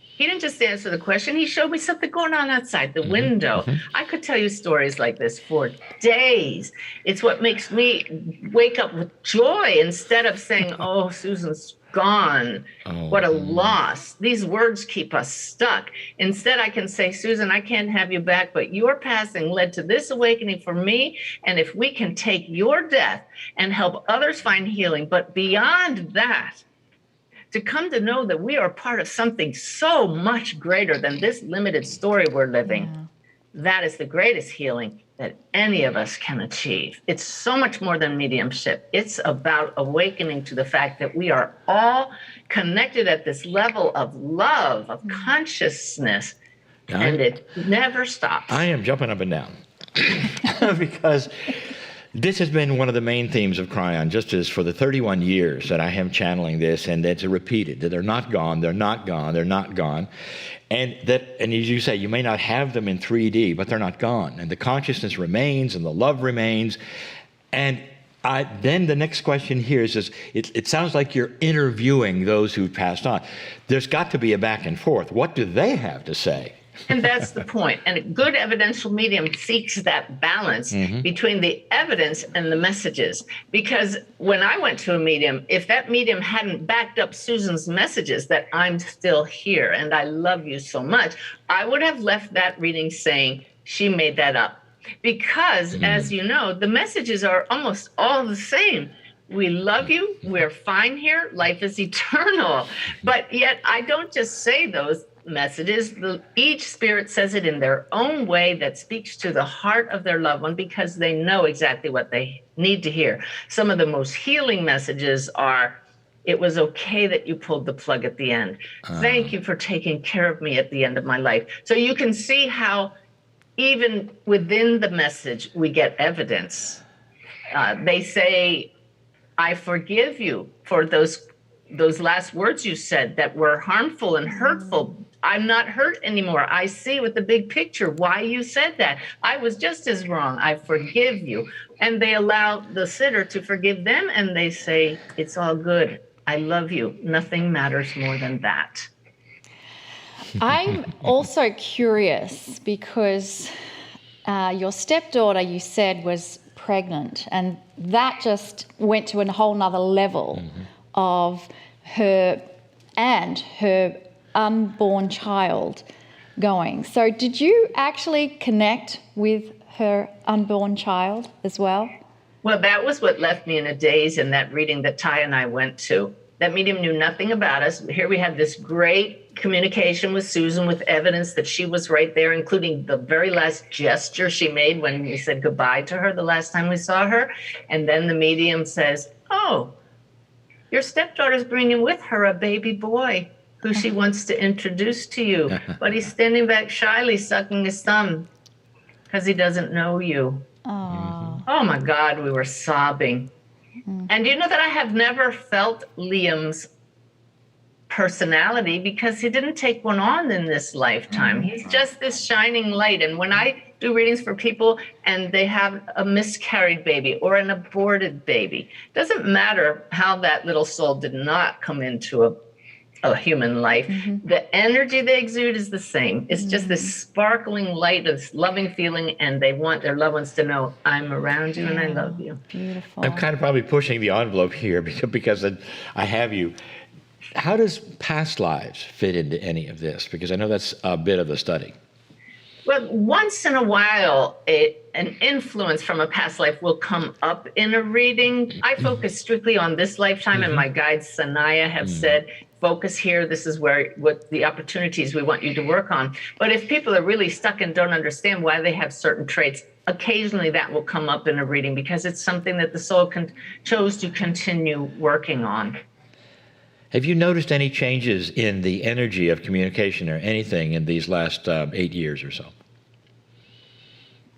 He didn't just answer the question. He showed me something going on outside the window. I could tell you stories like this for days. It's what makes me wake up with joy instead of saying, oh, Susan's gone. What a loss. These words keep us stuck. Instead, I can say, Susan, I can't have you back, but your passing led to this awakening for me. And if we can take your death and help others find healing, but beyond that, to come to know that we are part of something so much greater than this limited story we're living, that is the greatest healing that any of us can achieve. It's so much more than mediumship. It's about awakening to the fact that we are all connected at this level of love, of consciousness, and it never stops. I am jumping up and down because this has been one of the main themes of Kryon, just as for the 31 years that I am channeling this, and it's repeated, that they're not gone, they're not gone, they're not gone. And as you say, you may not have them in 3D, but they're not gone. And the consciousness remains, and the love remains. And then the next question here is it sounds like you're interviewing those who've passed on. There's got to be a back and forth. What do they have to say? And that's the point. And a good evidential medium seeks that balance between the evidence and the messages. Because when I went to a medium, if that medium hadn't backed up Susan's messages that I'm still here and I love you so much, I would have left that reading saying she made that up. Because, as you know, the messages are almost all the same. We love you. We're fine here. Life is eternal. But yet I don't just say those messages. Each spirit says it in their own way that speaks to the heart of their loved one because they know exactly what they need to hear. Some of the most healing messages are, it was okay that you pulled the plug at the end. Thank you for taking care of me at the end of my life. So you can see how even within the message, we get evidence. They say, I forgive you for those last words you said that were harmful and hurtful I'm not hurt anymore. I see with the big picture why you said that. I was just as wrong. I forgive you. And they allow the sitter to forgive them, and they say, it's all good. I love you. Nothing matters more than that. I'm also curious because your stepdaughter, you said, was pregnant, and that just went to a whole nother level of her and her unborn child going. So did you actually connect with her unborn child as well? Well, that was what left me in a daze in that reading that Ty and I went to. That medium knew nothing about us. Here we had this great communication with Susan with evidence that she was right there, including the very last gesture she made when we said goodbye to her the last time we saw her. And then the medium says, oh, your stepdaughter's bringing with her a baby boy who she wants to introduce to you. But he's standing back shyly sucking his thumb because he doesn't know you. Oh my God, we were sobbing. And you know that I have never felt Liam's personality because he didn't take one on in this lifetime. He's just this shining light. And when I do readings for people and they have a miscarried baby or an aborted baby, it doesn't matter how that little soul did not come into a human life. The energy they exude is the same. It's just this sparkling light, this loving feeling, and they want their loved ones to know, I'm around you and I love you. Beautiful. I'm kind of probably pushing the envelope here because I have you. How does past lives fit into any of this? Because I know that's a bit of the study. Well, once in a while, an influence from a past life will come up in a reading. I focus strictly on this lifetime, and my guide Sanaya have said, focus here. This is what the opportunities we want you to work on. But if people are really stuck and don't understand why they have certain traits, occasionally that will come up in a reading because it's something that the soul chose to continue working on. Have you noticed any changes in the energy of communication or anything in these last 8 years or so?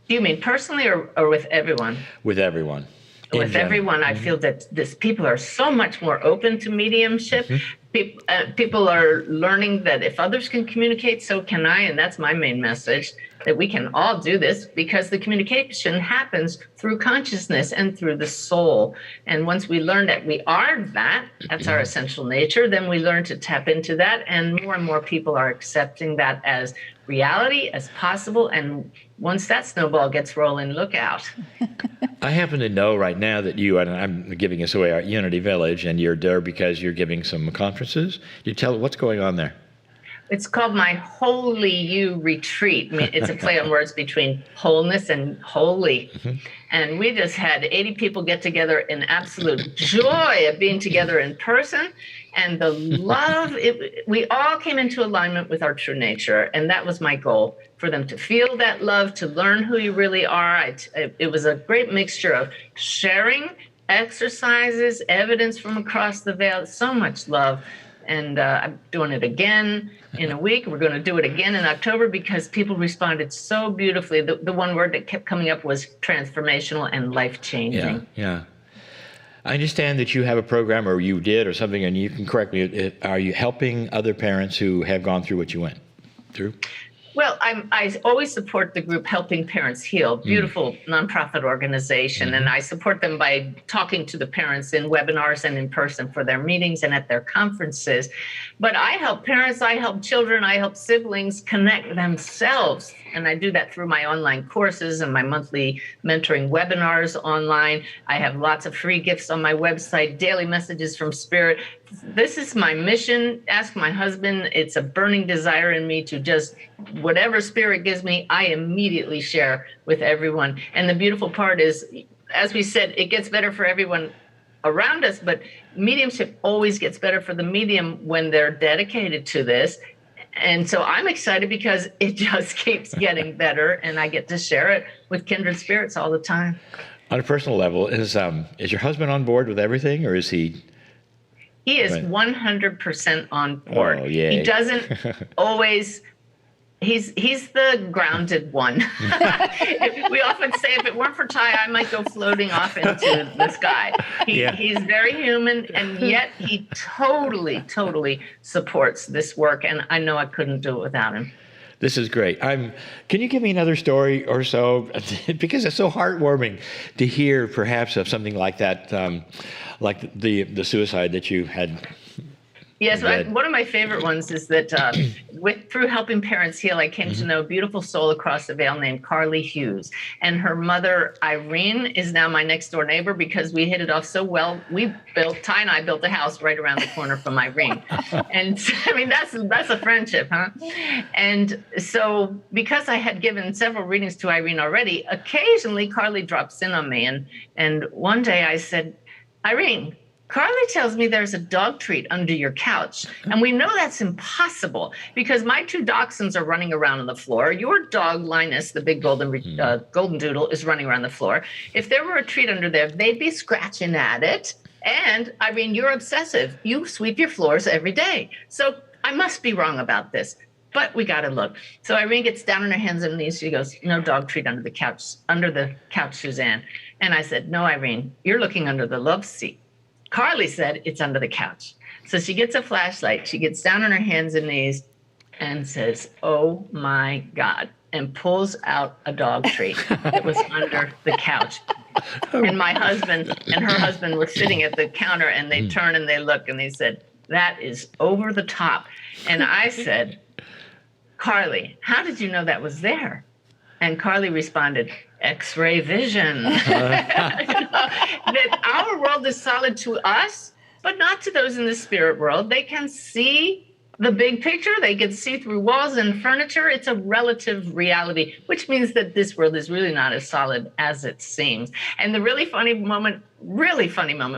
Do you mean personally or with everyone? With everyone. With everyone, I feel that people are so much more open to mediumship. People are learning that if others can communicate, so can I. And that's my main message, that we can all do this because the communication happens through consciousness and through the soul. And once we learn that we are that's our essential nature, then we learn to tap into that. And more people are accepting that as reality, as possible. And once that snowball gets rolling, look out. I happen to know right now that you, and I'm giving this away, are at Unity Village, and you're there because you're giving some conferences. You tell what's going on there? It's called my Holy You Retreat. I mean, it's a play on words between wholeness and holy. And we just had 80 people get together in absolute joy of being together in person. And the love, we all came into alignment with our true nature. And that was my goal, for them to feel that love, to learn who you really are. It was a great mixture of sharing, exercises, evidence from across the veil, so much love. And I'm doing it again in a week. We're going to do it again in October because people responded so beautifully. The one word that kept coming up was transformational and life-changing. Yeah. I understand that you have a program, or you did, or something, and you can correct me. Are you helping other parents who have gone through what you went through? Well, I always support the group Helping Parents Heal, beautiful nonprofit organization, and I support them by talking to the parents in webinars and in person for their meetings and at their conferences. But I help parents, I help children, I help siblings connect themselves, and I do that through my online courses and my monthly mentoring webinars online. I have lots of free gifts on my website, daily messages from Spirit. This is my mission. Ask my husband. It's a burning desire in me to just, whatever Spirit gives me, I immediately share with everyone. And the beautiful part is, as we said, it gets better for everyone around us, but mediumship always gets better for the medium when they're dedicated to this. And so I'm excited because it just keeps getting better, and I get to share it with kindred spirits all the time. On a personal level, is your husband on board with everything, or is he? He is 100% on board. Oh, yay. He doesn't always He's the grounded one. We often say if it weren't for Ty, I might go floating off into the sky. He's very human, and yet he totally supports this work, and I know I couldn't do it without him. This is great. Can you give me another story or so? Because it's so heartwarming to hear perhaps of something like that, like the suicide that you had. Yes, one of my favorite ones is that through Helping Parents Heal, I came to know a beautiful soul across the veil named Carly Hughes. And her mother, Irene, is now my next door neighbor because we hit it off so well. Ty and I built a house right around the corner from Irene. And I mean, that's a friendship, huh? And so because I had given several readings to Irene already, occasionally Carly drops in on me. And one day I said, Irene, Carly tells me there's a dog treat under your couch, and we know that's impossible because my 2 dachshunds are running around on the floor. Your dog, Linus, the big golden doodle, is running around the floor. If there were a treat under there, they'd be scratching at it. And, I mean, you're obsessive. You sweep your floors every day. So I must be wrong about this, but we got to look. So Irene gets down on her hands and knees. She goes, no dog treat under the couch, Suzanne. And I said, no, Irene, you're looking under the love seat. Carly said it's under the couch. So she gets a flashlight. She gets down on her hands and knees and says, oh my God, and pulls out a dog treat that was under the couch. And my husband and her husband were sitting at the counter, and they turn and they look and they said, that is over the top. And I said, Carly, how did you know that was there? And Carly responded, X-ray vision. That our world is solid to us, but not to those in the spirit world. They can see the big picture. They can see through walls and furniture. It's a relative reality, which means that this world is really not as solid as it seems. And the really funny moment,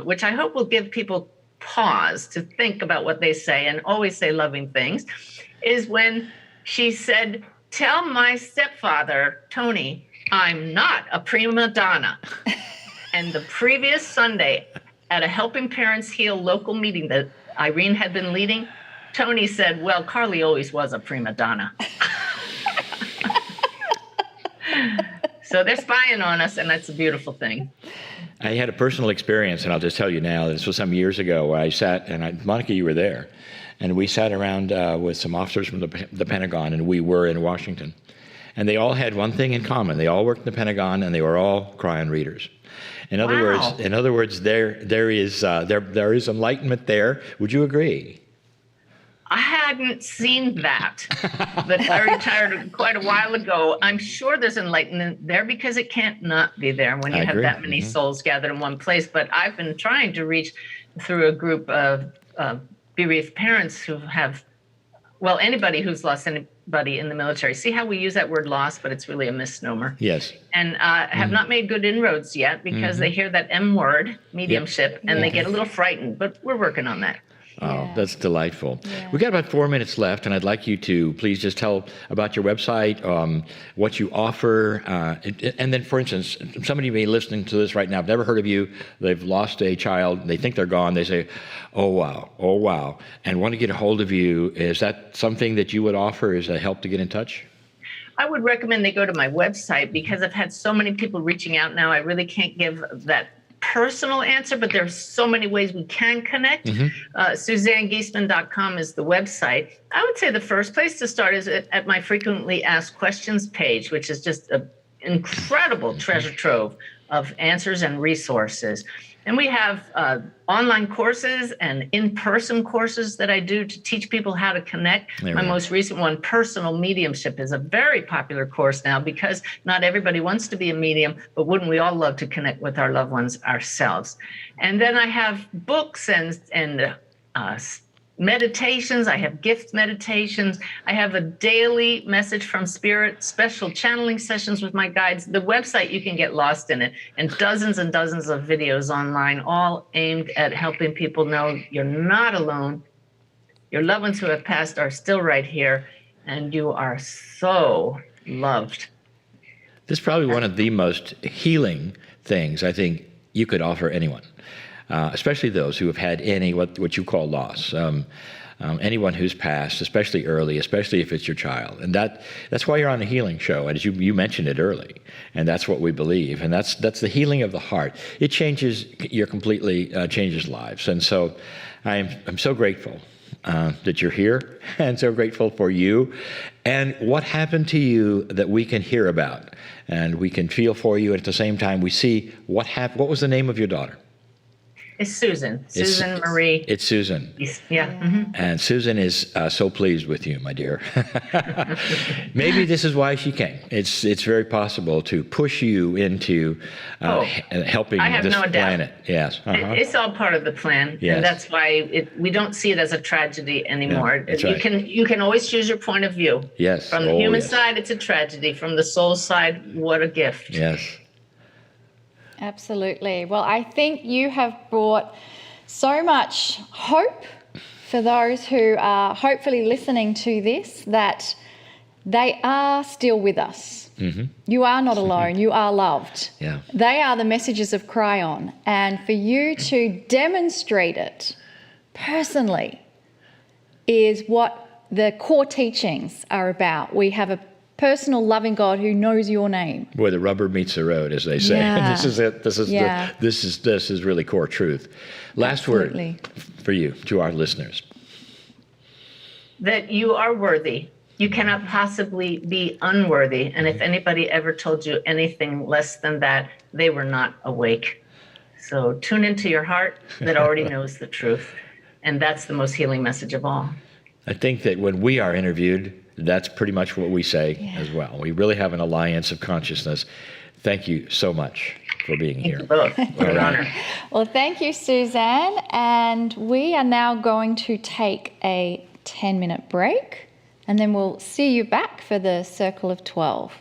which I hope will give people pause to think about what they say and always say loving things, is when she said, tell my stepfather, Tony, I'm not a prima donna. And the previous Sunday at a Helping Parents Heal local meeting that Irene had been leading, Tony said, well, Carly always was a prima donna. So they're spying on us, and that's a beautiful thing. I had a personal experience, and I'll just tell you now, this was some years ago, where I sat, and Monica, you were there, and we sat around with some officers from the Pentagon, and we were in Washington. And they all had one thing in common. They all worked in the Pentagon, and they were all Kryon readers. In other words, there is enlightenment there. Would you agree? I hadn't seen that, but I retired quite a while ago. I'm sure there's enlightenment there because it can't not be there when you have that many souls gathered in one place. But I've been trying to reach through a group of bereaved parents who have, well, anybody who's lost anybody in the military. See how we use that word lost, but it's really a misnomer. Yes. And have not made good inroads yet because they hear that M word, mediumship, and they get a little frightened, but we're working on that. Oh, that's delightful. Yeah. We've got about 4 minutes left, and I'd like you to please just tell about your website, what you offer, and then, for instance, somebody may be listening to this right now, never heard of you, they've lost a child, they think they're gone, they say, oh, wow, and want to get a hold of you. Is that something that you would offer as a help to get in touch? I would recommend they go to my website because I've had so many people reaching out now, I really can't give that personal answer, but there's so many ways we can connect. SUZANNEGIESEMANN.com is the website. I would say the first place to start is at my frequently asked questions page, which is just an incredible treasure trove of answers and resources. And we have online courses and in-person courses that I do to teach people how to connect. My most recent one, Personal Mediumship, is a very popular course now because not everybody wants to be a medium, but wouldn't we all love to connect with our loved ones ourselves? And then I have books and meditations. I have gift meditations. I have a daily message from Spirit, special channeling sessions with my guides. The website, you can get lost in it, and dozens of videos online, all aimed at helping people know you're not alone. Your loved ones who have passed are still right here, and you are so loved. This is probably one of the most healing things I think you could offer anyone. especially those who have had any what you call loss. Anyone who's passed, especially early, especially if it's your child. And that's why you're on the healing show, as you mentioned it early. And that's what we believe. And that's the healing of the heart. It changes, completely changes lives. And so I'm so grateful that you're here, and so grateful for you and what happened to you that we can hear about. And we can feel for you. And at the same time, we see what happened. What was the name of your daughter? It's Susan. Susan Marie. It's Susan. Yeah. Mm-hmm. And Susan is so pleased with you, my dear. Maybe this is why she came. It's very possible to push you into helping this planet. Yes. Uh-huh. It's all part of the plan. Yes. And that's why we don't see it as a tragedy anymore. No, that's right. You can always choose your point of view. Yes. From the human side, it's a tragedy. From the soul side, what a gift. Yes. Absolutely. Well, I think you have brought so much hope for those who are hopefully listening to this, that they are still with us. Mm-hmm. You are not alone. You are loved. Yeah. They are the messages of Kryon. And for you to demonstrate it personally is what the core teachings are about. We have a personal loving God who knows your name. Where the rubber meets the road, as they say. Yeah. This is it. This is really core truth. Last Absolutely. word for you, to our listeners. That you are worthy. You cannot possibly be unworthy. And if anybody ever told you anything less than that, they were not awake. So tune into your heart that already knows the truth. And that's the most healing message of all. I think that when we are interviewed, that's pretty much what we say as well. We really have an alliance of consciousness. Thank you so much for being here. Thank you both. What an honor. Well, thank you, Suzanne. And we are now going to take a 10-minute break, and then we'll see you back for the Circle of 12.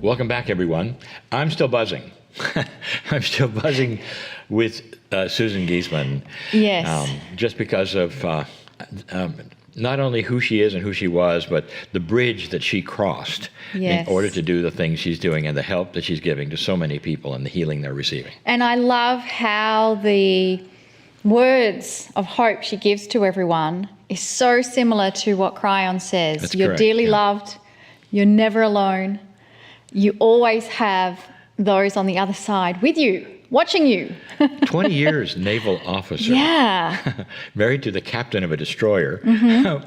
Welcome back, everyone. I'm still buzzing. I'm still buzzing with Susan Giesmann. Yes. Just because of not only who she is and who she was, but the bridge that she crossed Yes. in order to do the things she's doing and the help that she's giving to so many people and the healing they're receiving. And I love how the words of hope she gives to everyone is so similar to what Kryon says. That's You're correct, dearly yeah. loved. You're never alone. You always have those on the other side with you, watching you. 20 years naval officer. Yeah. Married to the captain of a destroyer.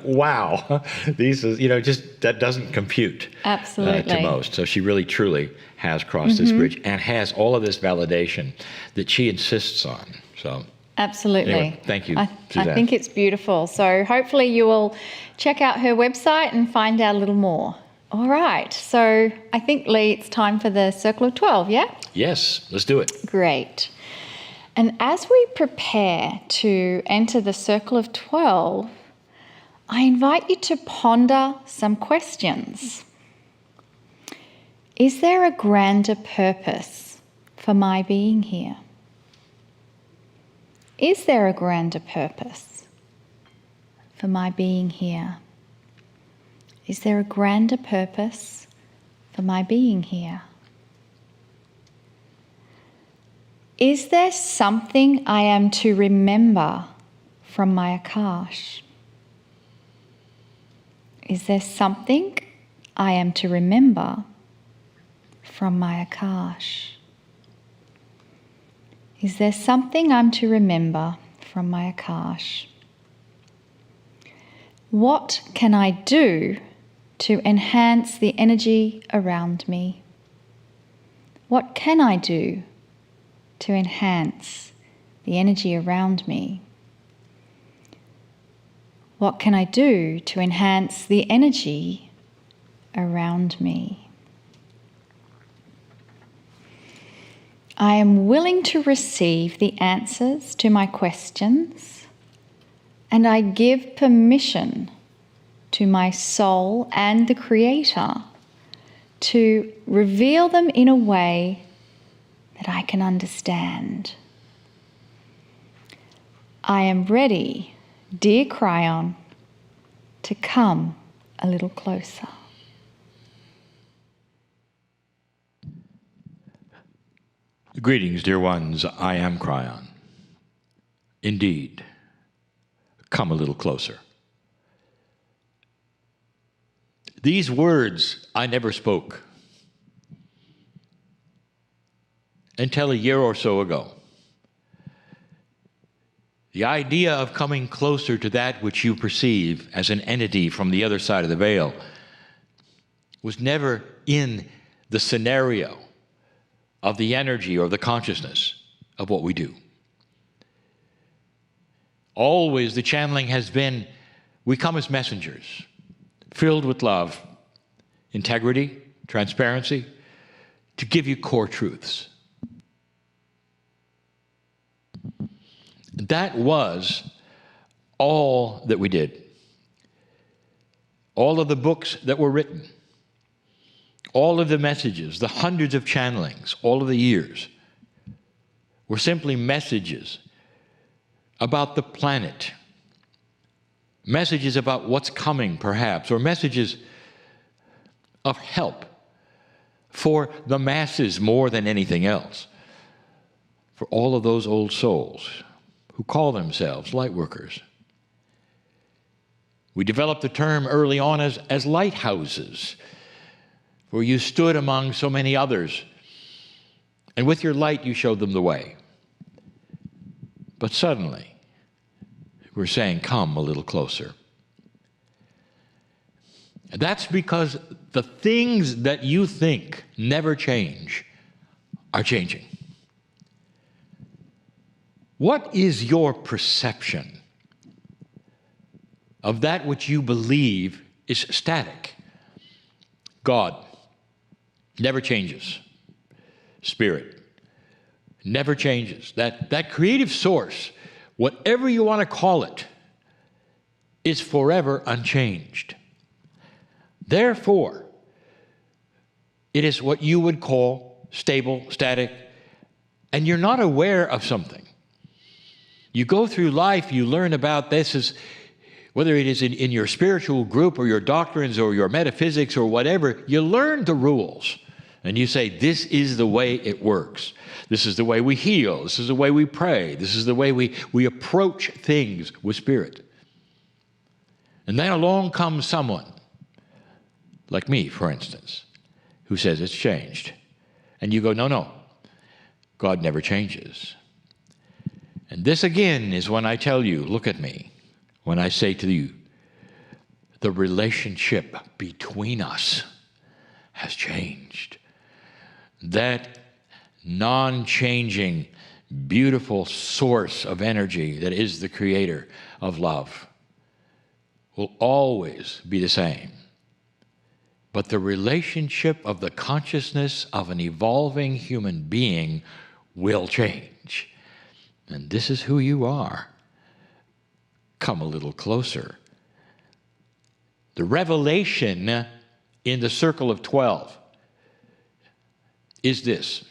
Wow. These is, just that doesn't compute Absolutely. to most. So she really, truly has crossed this bridge and has all of this validation that she insists on. So Absolutely. anyway, thank you, I Suzanne. think it's beautiful. So hopefully you will check out her website and find out a little more. All right. So I think, Lee, it's time for the Circle of 12, yeah? Yes, let's do it. Great. And as we prepare to enter the Circle of 12, I invite you to ponder some questions. Is there a grander purpose for my being here? Is there a grander purpose for my being here? Is there a grander purpose for my being here? Is there something I am to remember from my Akash? Is there something I am to remember from my Akash? Is there something I'm to remember from my Akash? What can I do to enhance the energy around me? What can I do to enhance the energy around me? What can I do to enhance the energy around me? I am willing to receive the answers to my questions, and I give permission to my soul and the Creator to reveal them in a way that I can understand. I am ready, dear Kryon, to come a little closer. Greetings, dear ones. I am Kryon. Indeed, come a little closer. These words I never spoke until a year or so ago. The idea of coming closer to that which you perceive as an entity from the other side of the veil was never in the scenario of the energy or the consciousness of what we do. Always the channeling has been, we come as messengers, filled with love, integrity, transparency, to give you core truths. That was all that we did. All of the books that were written, all of the messages, the hundreds of channelings, all of the years, were simply messages about the planet, messages about what's coming, perhaps, or messages of help for the masses more than anything else, for all of those old souls who call themselves light workers. We developed the term early on as lighthouses, where you stood among so many others, and with your light you showed them the way. But suddenly, we're saying, come a little closer. And that's because the things that you think never change are changing. What is your perception of that which you believe is static? God never changes. Spirit never changes. That creative source, whatever you want to call it, is forever unchanged. Therefore, It is what you would call stable, static, and you're not aware of something. You go through life, you learn about this, whether it is in your spiritual group or your doctrines or your metaphysics or whatever, you learn the rules. And you say, this is the way it works. This is the way we heal. This is the way we pray. This is the way we approach things with spirit. And then along comes someone, like me, for instance, who says it's changed. And you go, no, God never changes. And this again is when I tell you, look at me, when I say to you, the relationship between us has changed. That non-changing, beautiful source of energy that is the creator of love will always be the same. But the relationship of the consciousness of an evolving human being will change. And this is who you are. Come a little closer. The revelation in the circle of 12 is this.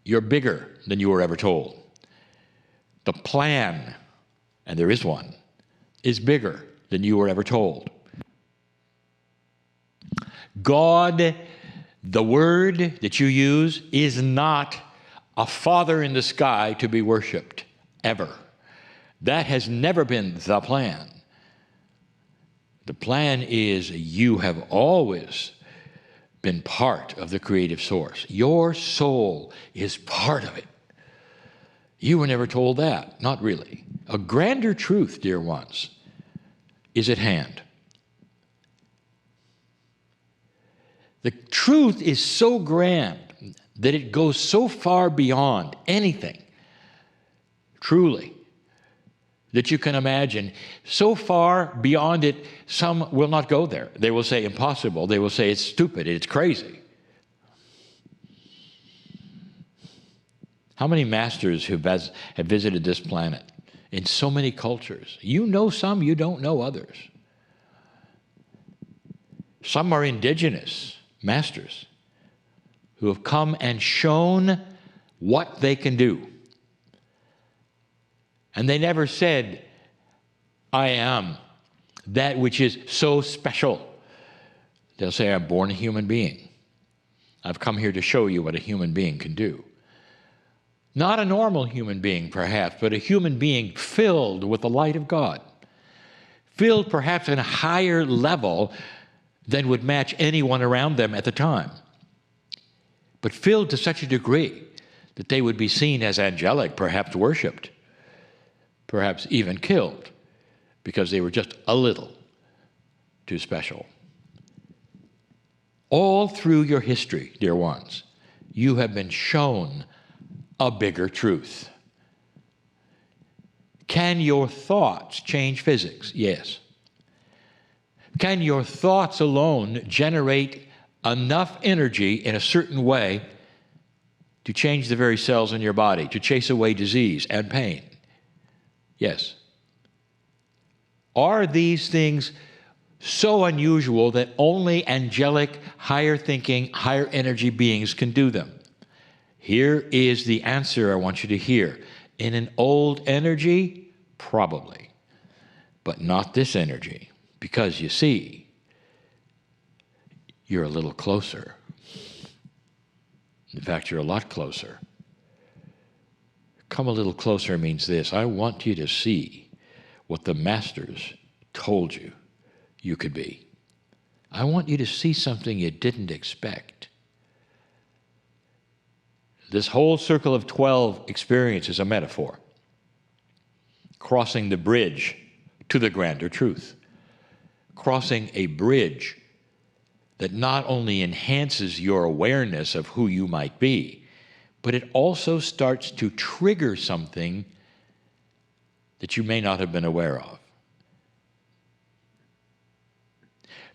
You're bigger than you were ever told. The plan, and there is one, is bigger than you were ever told. God, the word that you use, is not a father in the sky to be worshipped, ever. That has never been the plan. The plan is you have always been part of the creative source. Your soul is part of it. You were never told that, not really. A grander truth, dear ones, is at hand. The truth is so grand that it goes so far beyond anything, truly, that you can imagine. So far beyond it, some will not go there. They will say impossible. They will say it's stupid, it's crazy. How many masters have visited this planet in so many cultures? You know some, you don't know others. Some are indigenous masters who have come and shown what they can do. And they never said, I am that which is so special. They'll say, I'm born a human being. I've come here to show you what a human being can do. Not a normal human being, perhaps, but a human being filled with the light of God. Filled perhaps at a higher level than would match anyone around them at the time. But filled to such a degree that they would be seen as angelic, perhaps worshipped, perhaps even killed, because they were just a little too special. All through your history, dear ones, you have been shown a bigger truth. Can your thoughts change physics? Yes. Can your thoughts alone generate enough energy in a certain way to change the very cells in your body, to chase away disease and pain? Yes. Are these things so unusual that only angelic, higher thinking, higher energy beings can do them? Here is the answer I want you to hear. In an old energy, probably, but not this energy, because you see, you're a little closer. In fact, you're a lot closer. Come a little closer means this. I want you to see what the masters told you you could be. I want you to see something you didn't expect. This whole circle of 12 experience is a metaphor, crossing the bridge to the grander truth, crossing a bridge that not only enhances your awareness of who you might be, but it also starts to trigger something that you may not have been aware of.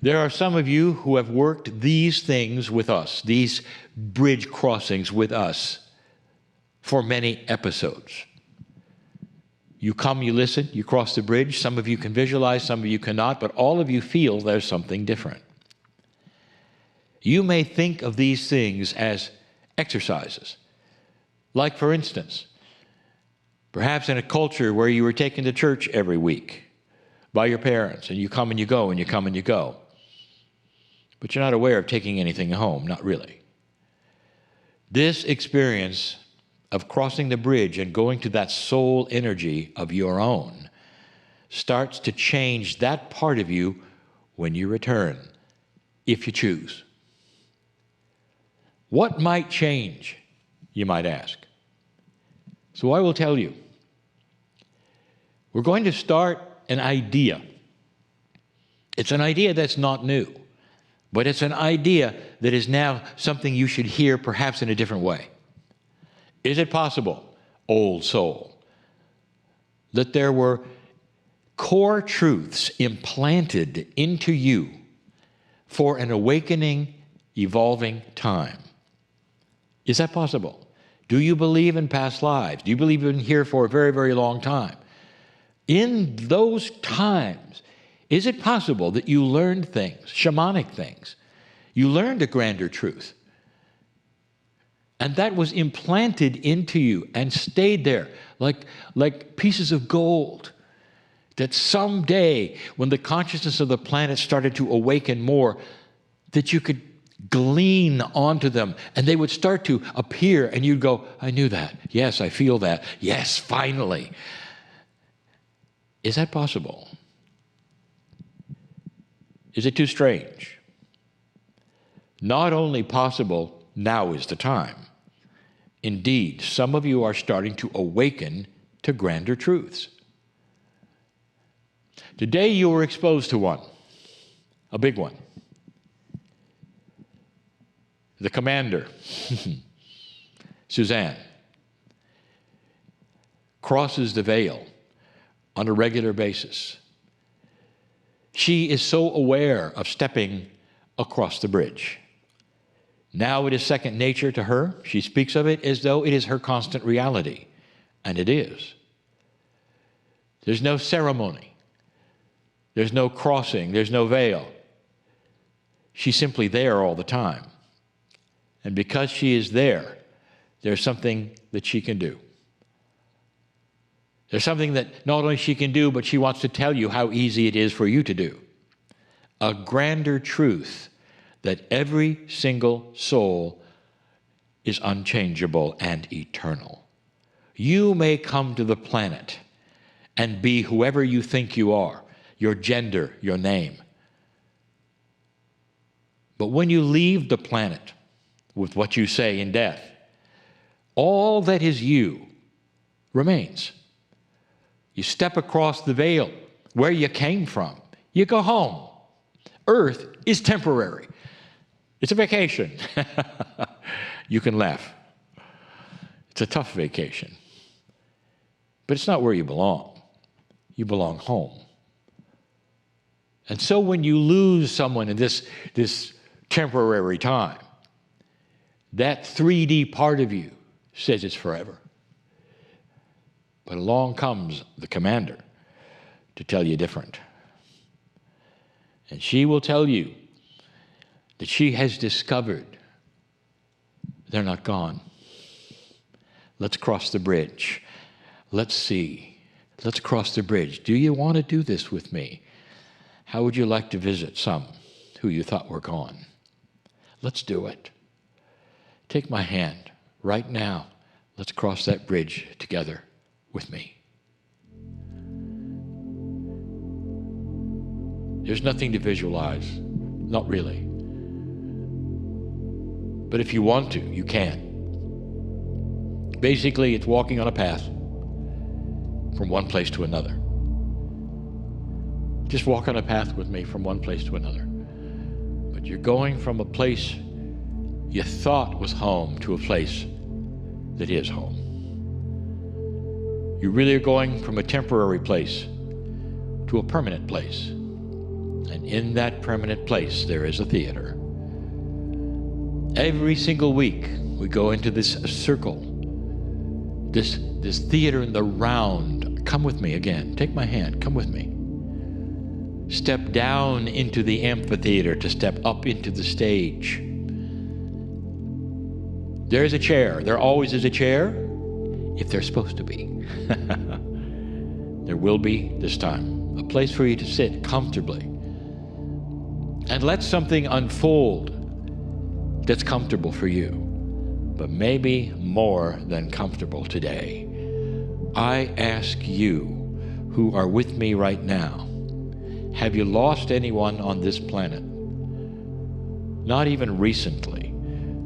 There are some of you who have worked these things with us, these bridge crossings with us, for many episodes. You come, you listen, you cross the bridge. Some of you can visualize, some of you cannot, but all of you feel there's something different. You may think of these things as exercises. Like, for instance, perhaps in a culture where you were taken to church every week by your parents, and you come and you go, and you come and you go. But you're not aware of taking anything home, not really. This experience of crossing the bridge and going to that soul energy of your own starts to change that part of you when you return, if you choose. What might change, you might ask? So I will tell you. We're going to start an idea. It's an idea that's not new, but it's an idea that is now something you should hear perhaps in a different way. Is it possible, old soul, that there were core truths implanted into you for an awakening, evolving time? Is that possible? Do you believe in past lives? Do you believe you've been here for a very, very long time? In those times, is it possible that you learned things, shamanic things? You learned a grander truth. And that was implanted into you and stayed there like pieces of gold. That someday, when the consciousness of the planet started to awaken more, that you could glean onto them and they would start to appear and you'd go, I knew that. Yes, I feel that. Yes, finally. Is that possible? Is it too strange? Not only possible, now is the time. Indeed, some of you are starting to awaken to grander truths. Today you were exposed to one, a big one. The commander, Suzanne, crosses the veil on a regular basis. She is so aware of stepping across the bridge. Now it is second nature to her. She speaks of it as though it is her constant reality, and it is. There's no ceremony. There's no crossing. There's no veil. She's simply there all the time. And because she is there, there's something that she can do. There's something that not only she can do, but she wants to tell you how easy it is for you to do. A grander truth that every single soul is unchangeable and eternal. You may come to the planet and be whoever you think you are, your gender, your name. But when you leave the planet with what you say in death, all that is you remains. You step across the veil where you came from. You go home. Earth is temporary. It's a vacation. You can laugh. It's a tough vacation. But it's not where you belong. You belong home. And so when you lose someone in this temporary time, that 3D part of you says it's forever. But along comes the commander to tell you different. And she will tell you that she has discovered they're not gone. Let's cross the bridge. Let's see. Let's cross the bridge. Do you want to do this with me? How would you like to visit some who you thought were gone? Let's do it. Take my hand right now. Let's cross that bridge together with me. There's nothing to visualize, not really. But if you want to, you can. Basically, it's walking on a path from one place to another. Just walk on a path with me from one place to another. But you're going from a place you thought was home to a place that is home. You really are going from a temporary place to a permanent place. And in that permanent place, there is a theater. Every single week, we go into this circle, this theater in the round. Come with me again. Take my hand. Come with me. Step down into the amphitheater to step up into the stage. There's a chair. There always is a chair, if there's supposed to be. There will be this time. A place for you to sit comfortably and let something unfold that's comfortable for you, but maybe more than comfortable today. I ask you who are with me right now, have you lost anyone on this planet, not even recently,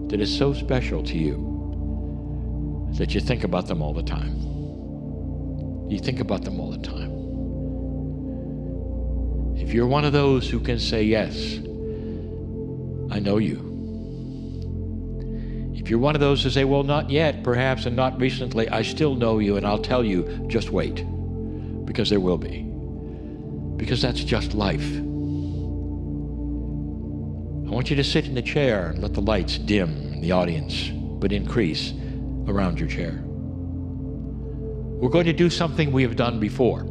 that is so special to you that you think about them all the time? You think about them all the time. If you're one of those who can say, yes, I know you. If you're one of those who say, well, not yet, perhaps, and not recently, I still know you, and I'll tell you, just wait, because there will be. Because that's just life. I want you to sit in the chair and let the lights dim in the audience, but increase around your chair. We're going to do something we have done before,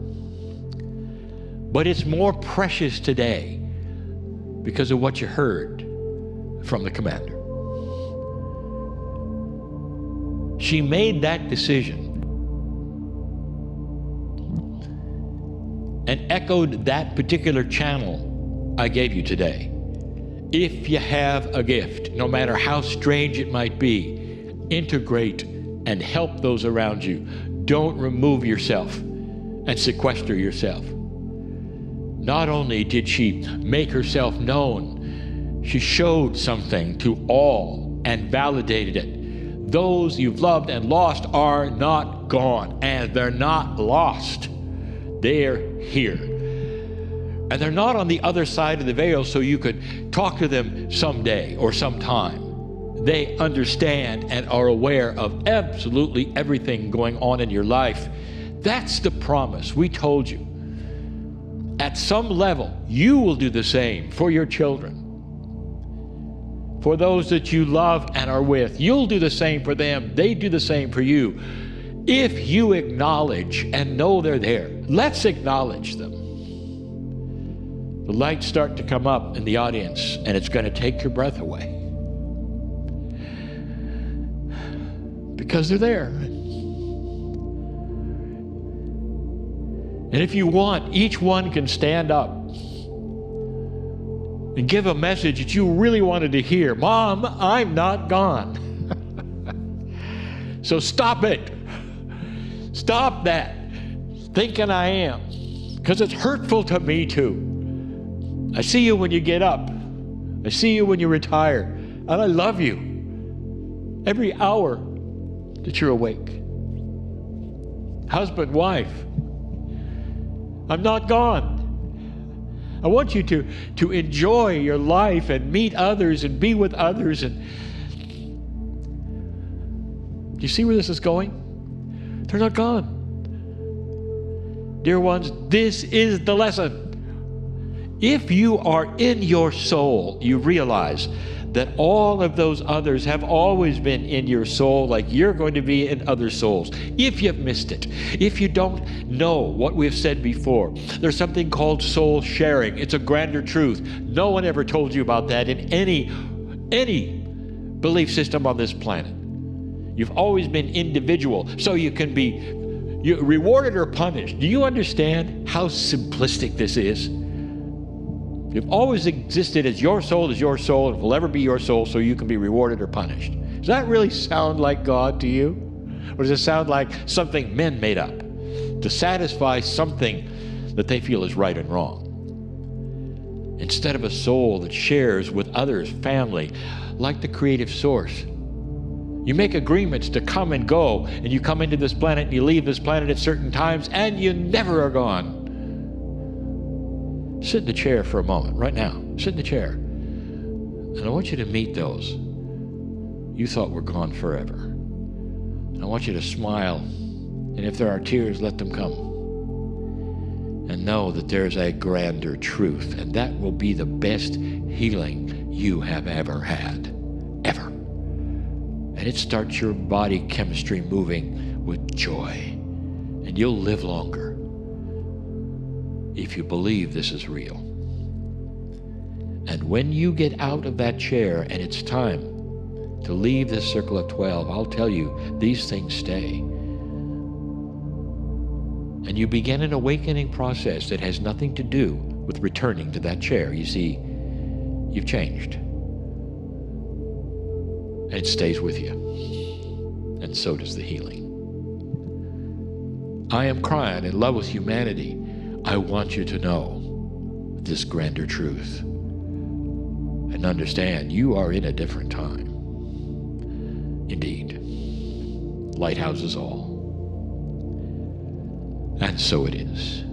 but it's more precious today because of what you heard from the commander. She made that decision and echoed that particular channel I gave you today. If you have a gift, no matter how strange it might be, integrate and help those around you. Don't remove yourself and sequester yourself. Not only did she make herself known, she showed something to all and validated it. Those you've loved and lost are not gone, and they're not lost. They're here. And they're not on the other side of the veil so you could talk to them someday or sometime. They understand and are aware of absolutely everything going on in your life. That's the promise we told you. At some level, you will do the same for your children. For those that you love and are with, you'll do the same for them. They do the same for you. If you acknowledge and know they're there, let's acknowledge them. The lights start to come up in the audience, and it's going to take your breath away. Because they're there. And if you want, each one can stand up and give a message that you really wanted to hear. Mom, I'm not gone. So stop it. Stop that thinking I am, because it's hurtful to me too. I see you when you get up. I see you when you retire. And I love you every hour that you're awake. Husband, wife, I'm not gone. I want you to enjoy your life and meet others and be with others. And do you see where this is going? They're not gone. Dear ones, this is the lesson. If you are in your soul, you realize that all of those others have always been in your soul, like you're going to be in other souls. If you've missed it, if you don't know what we've said before, there's something called soul sharing. It's a grander truth. No one ever told you about that in any belief system on this planet. You've always been individual, so you can be rewarded or punished. Do you understand how simplistic this is? You've always existed as your soul and will ever be your soul, so you can be rewarded or punished. Does that really sound like God to you? Or does it sound like something men made up to satisfy something that they feel is right and wrong? Instead of a soul that shares with others, family, like the creative source. You make agreements to come and go, and you come into this planet and you leave this planet at certain times, and you never are gone. Sit in the chair for a moment, right now. Sit in the chair. And I want you to meet those you thought were gone forever. And I want you to smile, and if there are tears, let them come. And know that there's a grander truth, and that will be the best healing you have ever had. Ever. And it starts your body chemistry moving with joy. And you'll live longer if you believe this is real. And when you get out of that chair and it's time to leave this circle of 12, I'll tell you, these things stay. And you begin an awakening process that has nothing to do with returning to that chair. You see, you've changed. And it stays with you. And so does the healing. I am Kryon, in love with humanity. I want you to know this grander truth and understand you are in a different time. Indeed, lighthouses all. And so it is.